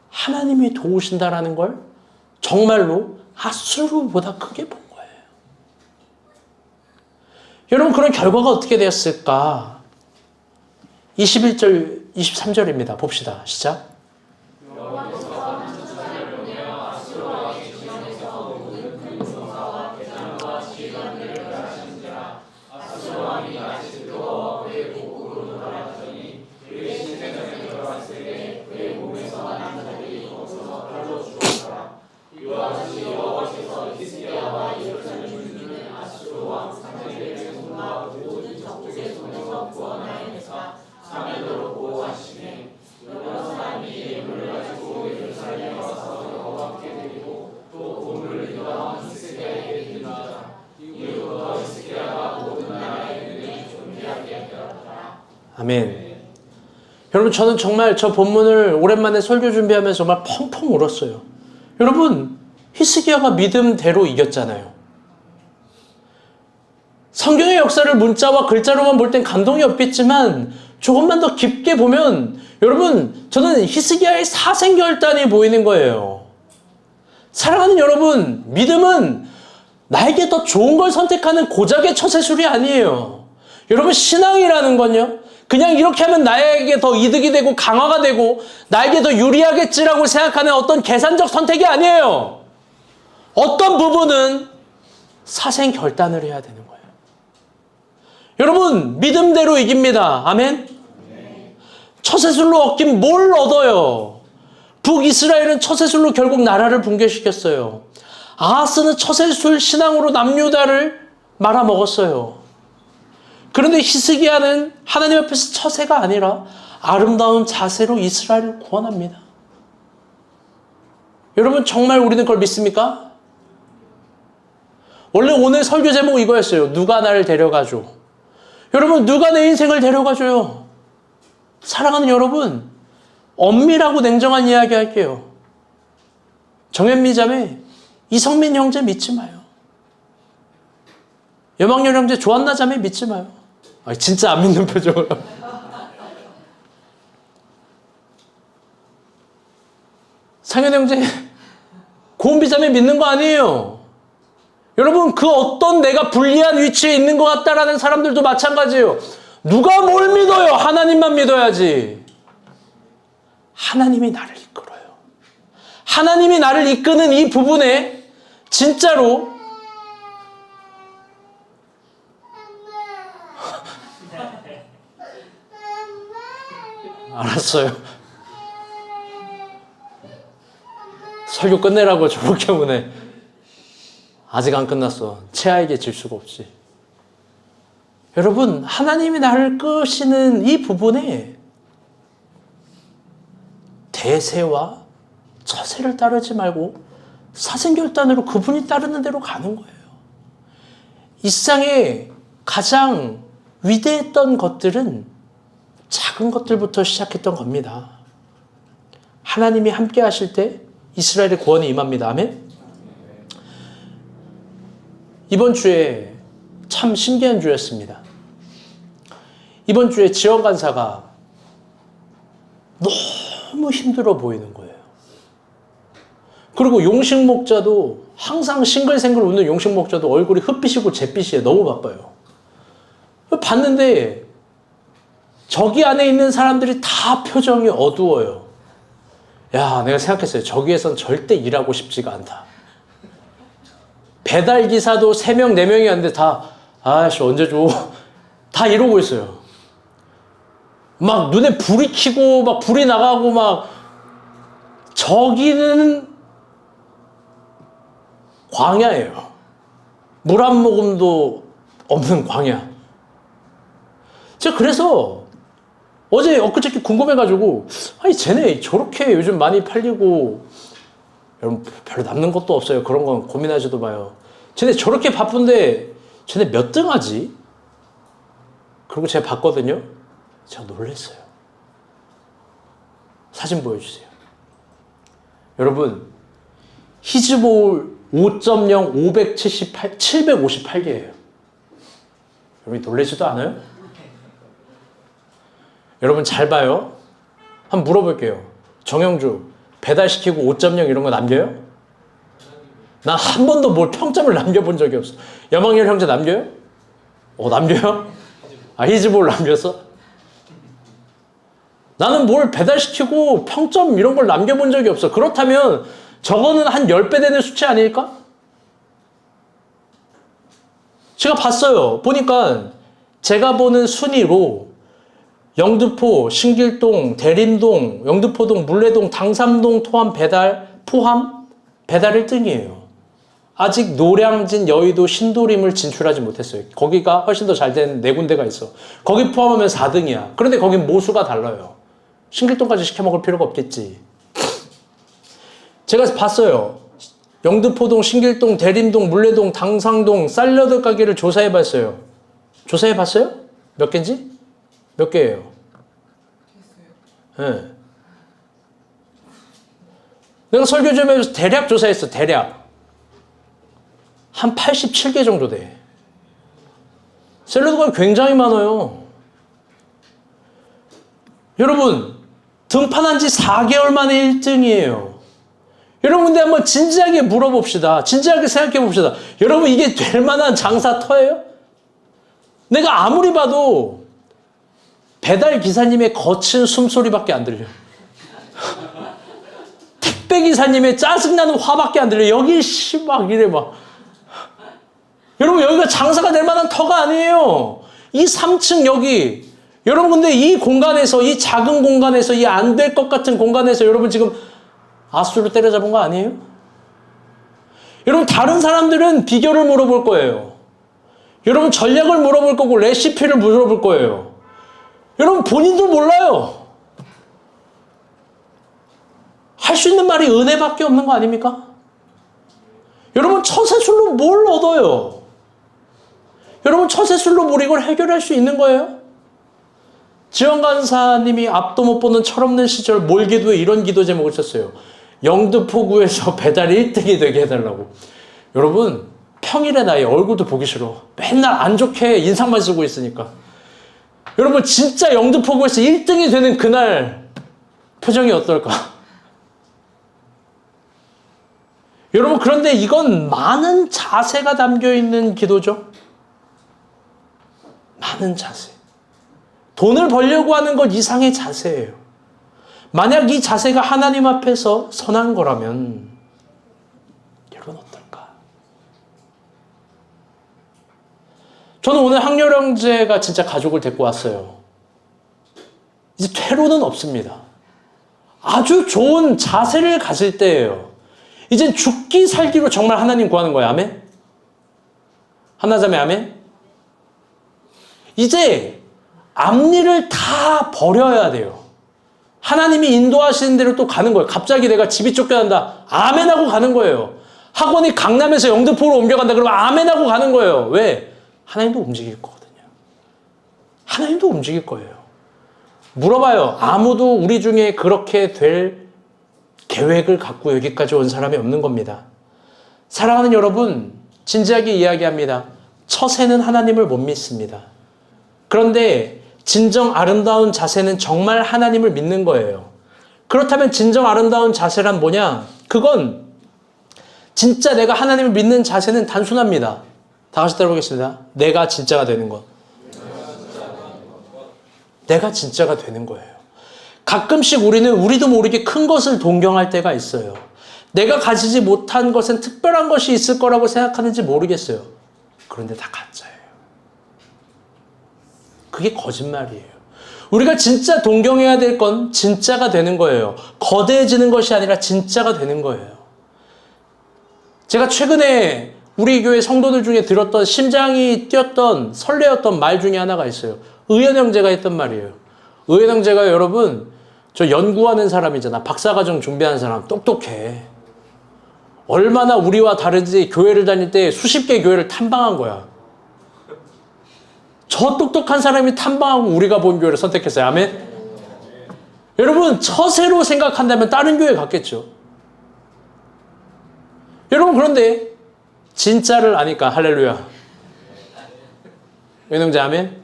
하나님이 도우신다라는 걸 정말로 아수르보다 크게 본 거예요. 여러분 그런 결과가 어떻게 되었을까? 21절, 23절입니다. 봅시다. 시작. 아멘. 여러분 저는 정말 저 본문을 오랜만에 설교 준비하면서 정말 펑펑 울었어요. 여러분 히스기야가 믿음대로 이겼잖아요. 성경의 역사를 문자와 글자로만 볼 땐 감동이 없겠지만 조금만 더 깊게 보면 여러분 저는 히스기야의 사생결단이 보이는 거예요. 사랑하는 여러분, 믿음은 나에게 더 좋은 걸 선택하는 고작의 처세술이 아니에요. 여러분 신앙이라는 건요, 그냥 이렇게 하면 나에게 더 이득이 되고 강화가 되고 나에게 더 유리하겠지라고 생각하는 어떤 계산적 선택이 아니에요. 어떤 부분은 사생결단을 해야 되는 거예요. 여러분 믿음대로 이깁니다. 아멘. 처세술로 얻긴 뭘 얻어요? 북이스라엘은 처세술로 결국 나라를 붕괴시켰어요. 아하스는 처세술 신앙으로 남유다를 말아먹었어요. 그런데 히스기야는 하나님 앞에서 처세가 아니라 아름다운 자세로 이스라엘을 구원합니다. 여러분 정말 우리는 그걸 믿습니까? 원래 오늘 설교 제목 이거였어요. 누가 나를 데려가줘. 여러분, 누가 내 인생을 데려가줘요? 사랑하는 여러분, 엄밀하고 냉정한 이야기 할게요. 정현미 자매, 이성민 형제 믿지 마요. 여망열 형제, 조한나 자매 믿지 마요. 진짜 안 믿는 표정으로. 상현 형제, 고은비 자매 믿는 거 아니에요. 여러분, 그 어떤 내가 불리한 위치에 있는 것 같다라는 사람들도 마찬가지예요. 누가 뭘 믿어요? 하나님만 믿어야지. 하나님이 나를 이끌어요. 하나님이 나를 이끄는 이 부분에 진짜로 알았어요. 설교 끝내라고 저렇게 오네. 아직 안 끝났어. 최하에게 질 수가 없지. 여러분, 하나님이 나를 끄시는 이 부분에 대세와 처세를 따르지 말고 사생결단으로 그분이 따르는 대로 가는 거예요. 이 세상에 가장 위대했던 것들은 작은 것들부터 시작했던 겁니다. 하나님이 함께 하실 때 이스라엘의 구원이 임합니다. 아멘? 이번 주에 참 신기한 주였습니다. 이번 주에 지원 간사가 너무 힘들어 보이는 거예요. 그리고 용식 목자도 항상 싱글생글 웃는 용식 목자도 얼굴이 흑빛이고 잿빛이에요. 너무 바빠요. 봤는데 저기 안에 있는 사람들이 다 표정이 어두워요. 야, 내가 생각했어요. 저기에선 절대 일하고 싶지가 않다. 배달기사도 3명, 4명이 왔는데 다, 아씨, 언제 줘? 다 이러고 있어요. 막 눈에 불이 켜고, 막 불이 나가고, 막, 저기는 광야예요. 물 한 모금도 없는 광야. 제가 그래서 어제 엊그저께 궁금해가지고, 아니, 쟤네 저렇게 요즘 많이 팔리고, 여러분, 별로 남는 것도 없어요. 그런 건 고민하지도 마요. 쟤네 저렇게 바쁜데, 쟤네 몇 등 하지? 그리고 제가 봤거든요. 제가 놀랐어요. 사진 보여주세요. 여러분, 히즈볼 5.0 758개예요. 여러분 놀라지도 않아요? 여러분 잘 봐요. 한번 물어볼게요. 정영주 배달시키고 5.0 이런 거 남겨요? 난 한 번도 뭘 평점을 남겨본 적이 없어. 여망열 형제 남겨요? 남겨요? 히즈볼 남겼어? 나는 뭘 배달시키고 평점 이런 걸 남겨본 적이 없어. 그렇다면 저거는 한 10배 되는 수치 아닐까? 제가 봤어요. 보니까 제가 보는 순위로 영등포, 신길동, 대림동, 영등포동, 물레동, 당삼동 포함 배달 1등이에요. 아직 노량진, 여의도, 신도림을 진출하지 못했어요. 거기가 훨씬 더 잘 된 4군데가 있어. 거기 포함하면 4등이야. 그런데 거긴 모수가 달라요. 신길동까지 시켜 먹을 필요가 없겠지. 제가 봤어요. 영등포동, 신길동, 대림동, 물레동, 당상동 샐러드 가게를 조사해봤어요. 조사해봤어요? 몇 개인지? 몇 개예요? 네. 내가 설교 좀 해서 대략 조사했어. 대략 한 87개 정도 돼. 샐러드 가게 굉장히 많아요. 여러분 등판한 지 4개월 만에 1등이에요. 여러분 근데 한번 진지하게 물어봅시다. 진지하게 생각해 봅시다. 여러분 이게 될 만한 장사터예요? 내가 아무리 봐도 배달 기사님의 거친 숨소리밖에 안 들려. 택배 기사님의 짜증나는 화밖에 안 들려. 여기 막 이래 막. 여러분 여기가 장사가 될 만한 터가 아니에요. 이 3층 여기. 여러분 근데 이 공간에서 이 작은 공간에서 이 안 될 것 같은 공간에서 여러분 지금 아수를 때려잡은 거 아니에요? 여러분 다른 사람들은 비결을 물어볼 거예요. 여러분 전략을 물어볼 거고 레시피를 물어볼 거예요. 여러분 본인도 몰라요. 할 수 있는 말이 은혜밖에 없는 거 아닙니까? 여러분 처세술로 뭘 얻어요? 여러분 처세술로 뭘 이걸 해결할 수 있는 거예요? 지원 간사님이 앞도 못 보는 철없는 시절 몰기도에 이런 기도 제목을 썼어요. 영등포구에서 배달 1등이 되게 해달라고. 여러분 평일에 나의 얼굴도 보기 싫어. 맨날 안 좋게 인상만 쓰고 있으니까. 여러분 진짜 영등포구에서 1등이 되는 그날 표정이 어떨까? 여러분 그런데 이건 많은 자세가 담겨있는 기도죠. 많은 자세. 돈을 벌려고 하는 것 이상의 자세예요. 만약 이 자세가 하나님 앞에서 선한 거라면 여러분 어떨까? 저는 오늘 학렬 형제가 진짜 가족을 데리고 왔어요. 이제 퇴로는 없습니다. 아주 좋은 자세를 가질 때예요. 이젠 죽기 살기로 정말 하나님 구하는 거예요. 아멘? 하나자매 아멘? 이제 앞일을 다 버려야 돼요. 하나님이 인도하시는 대로 또 가는 거예요. 갑자기 내가 집이 쫓겨난다. 아멘 하고 가는 거예요. 학원이 강남에서 영등포로 옮겨간다. 그러면 아멘 하고 가는 거예요. 왜? 하나님도 움직일 거거든요. 하나님도 움직일 거예요. 물어봐요. 아무도 우리 중에 그렇게 될 계획을 갖고 여기까지 온 사람이 없는 겁니다. 사랑하는 여러분, 진지하게 이야기합니다. 처세는 하나님을 못 믿습니다. 그런데 진정 아름다운 자세는 정말 하나님을 믿는 거예요. 그렇다면 진정 아름다운 자세란 뭐냐? 그건 진짜 내가 하나님을 믿는 자세는 단순합니다. 다 같이 따라보겠습니다. 내가 진짜가 되는 것. 내가 진짜가 되는 거예요. 가끔씩 우리도 모르게 큰 것을 동경할 때가 있어요. 내가 가지지 못한 것은 특별한 것이 있을 거라고 생각하는지 모르겠어요. 그런데 다 가짜예요. 그게 거짓말이에요. 우리가 진짜 동경해야 될 건 진짜가 되는 거예요. 거대해지는 것이 아니라 진짜가 되는 거예요. 제가 최근에 우리 교회 성도들 중에 들었던 심장이 뛰었던 설레었던 말 중에 하나가 있어요. 의연 형제가 했던 말이에요. 의연 형제가 여러분 저 연구하는 사람이잖아. 박사과정 준비하는 사람 똑똑해. 얼마나 우리와 다른지 교회를 다닐 때 수십 개 교회를 탐방한 거야. 저 똑똑한 사람이 탐방하고 우리가 본 교회를 선택했어요. 아멘? 여러분 처세로 생각한다면 다른 교회 갔겠죠. 여러분 그런데 진짜를 아니까 할렐루야. 의형제 아멘?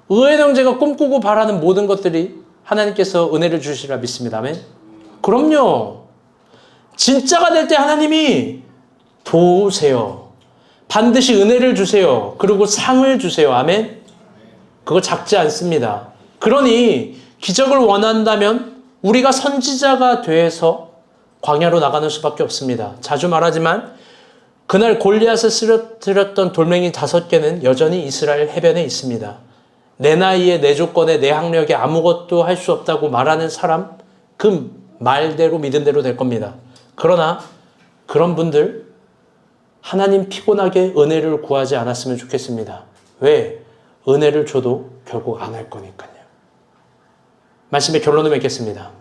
의형제가 꿈꾸고 바라는 모든 것들이 하나님께서 은혜를 주시리라 믿습니다. 아멘? 그럼요. 진짜가 될 때 하나님이 도우세요. 반드시 은혜를 주세요. 그리고 상을 주세요. 아멘? 그거 작지 않습니다. 그러니 기적을 원한다면 우리가 선지자가 돼서 광야로 나가는 수밖에 없습니다. 자주 말하지만 그날 골리앗을 쓰러뜨렸던 돌멩이 5개는 여전히 이스라엘 해변에 있습니다. 내 나이에 내 조건에 내 학력에 아무것도 할 수 없다고 말하는 사람 그 말대로 믿은 대로 될 겁니다. 그러나 그런 분들 하나님 피곤하게 은혜를 구하지 않았으면 좋겠습니다. 왜? 은혜를 줘도 결국 안 할 거니까요. 말씀의 결론을 맺겠습니다.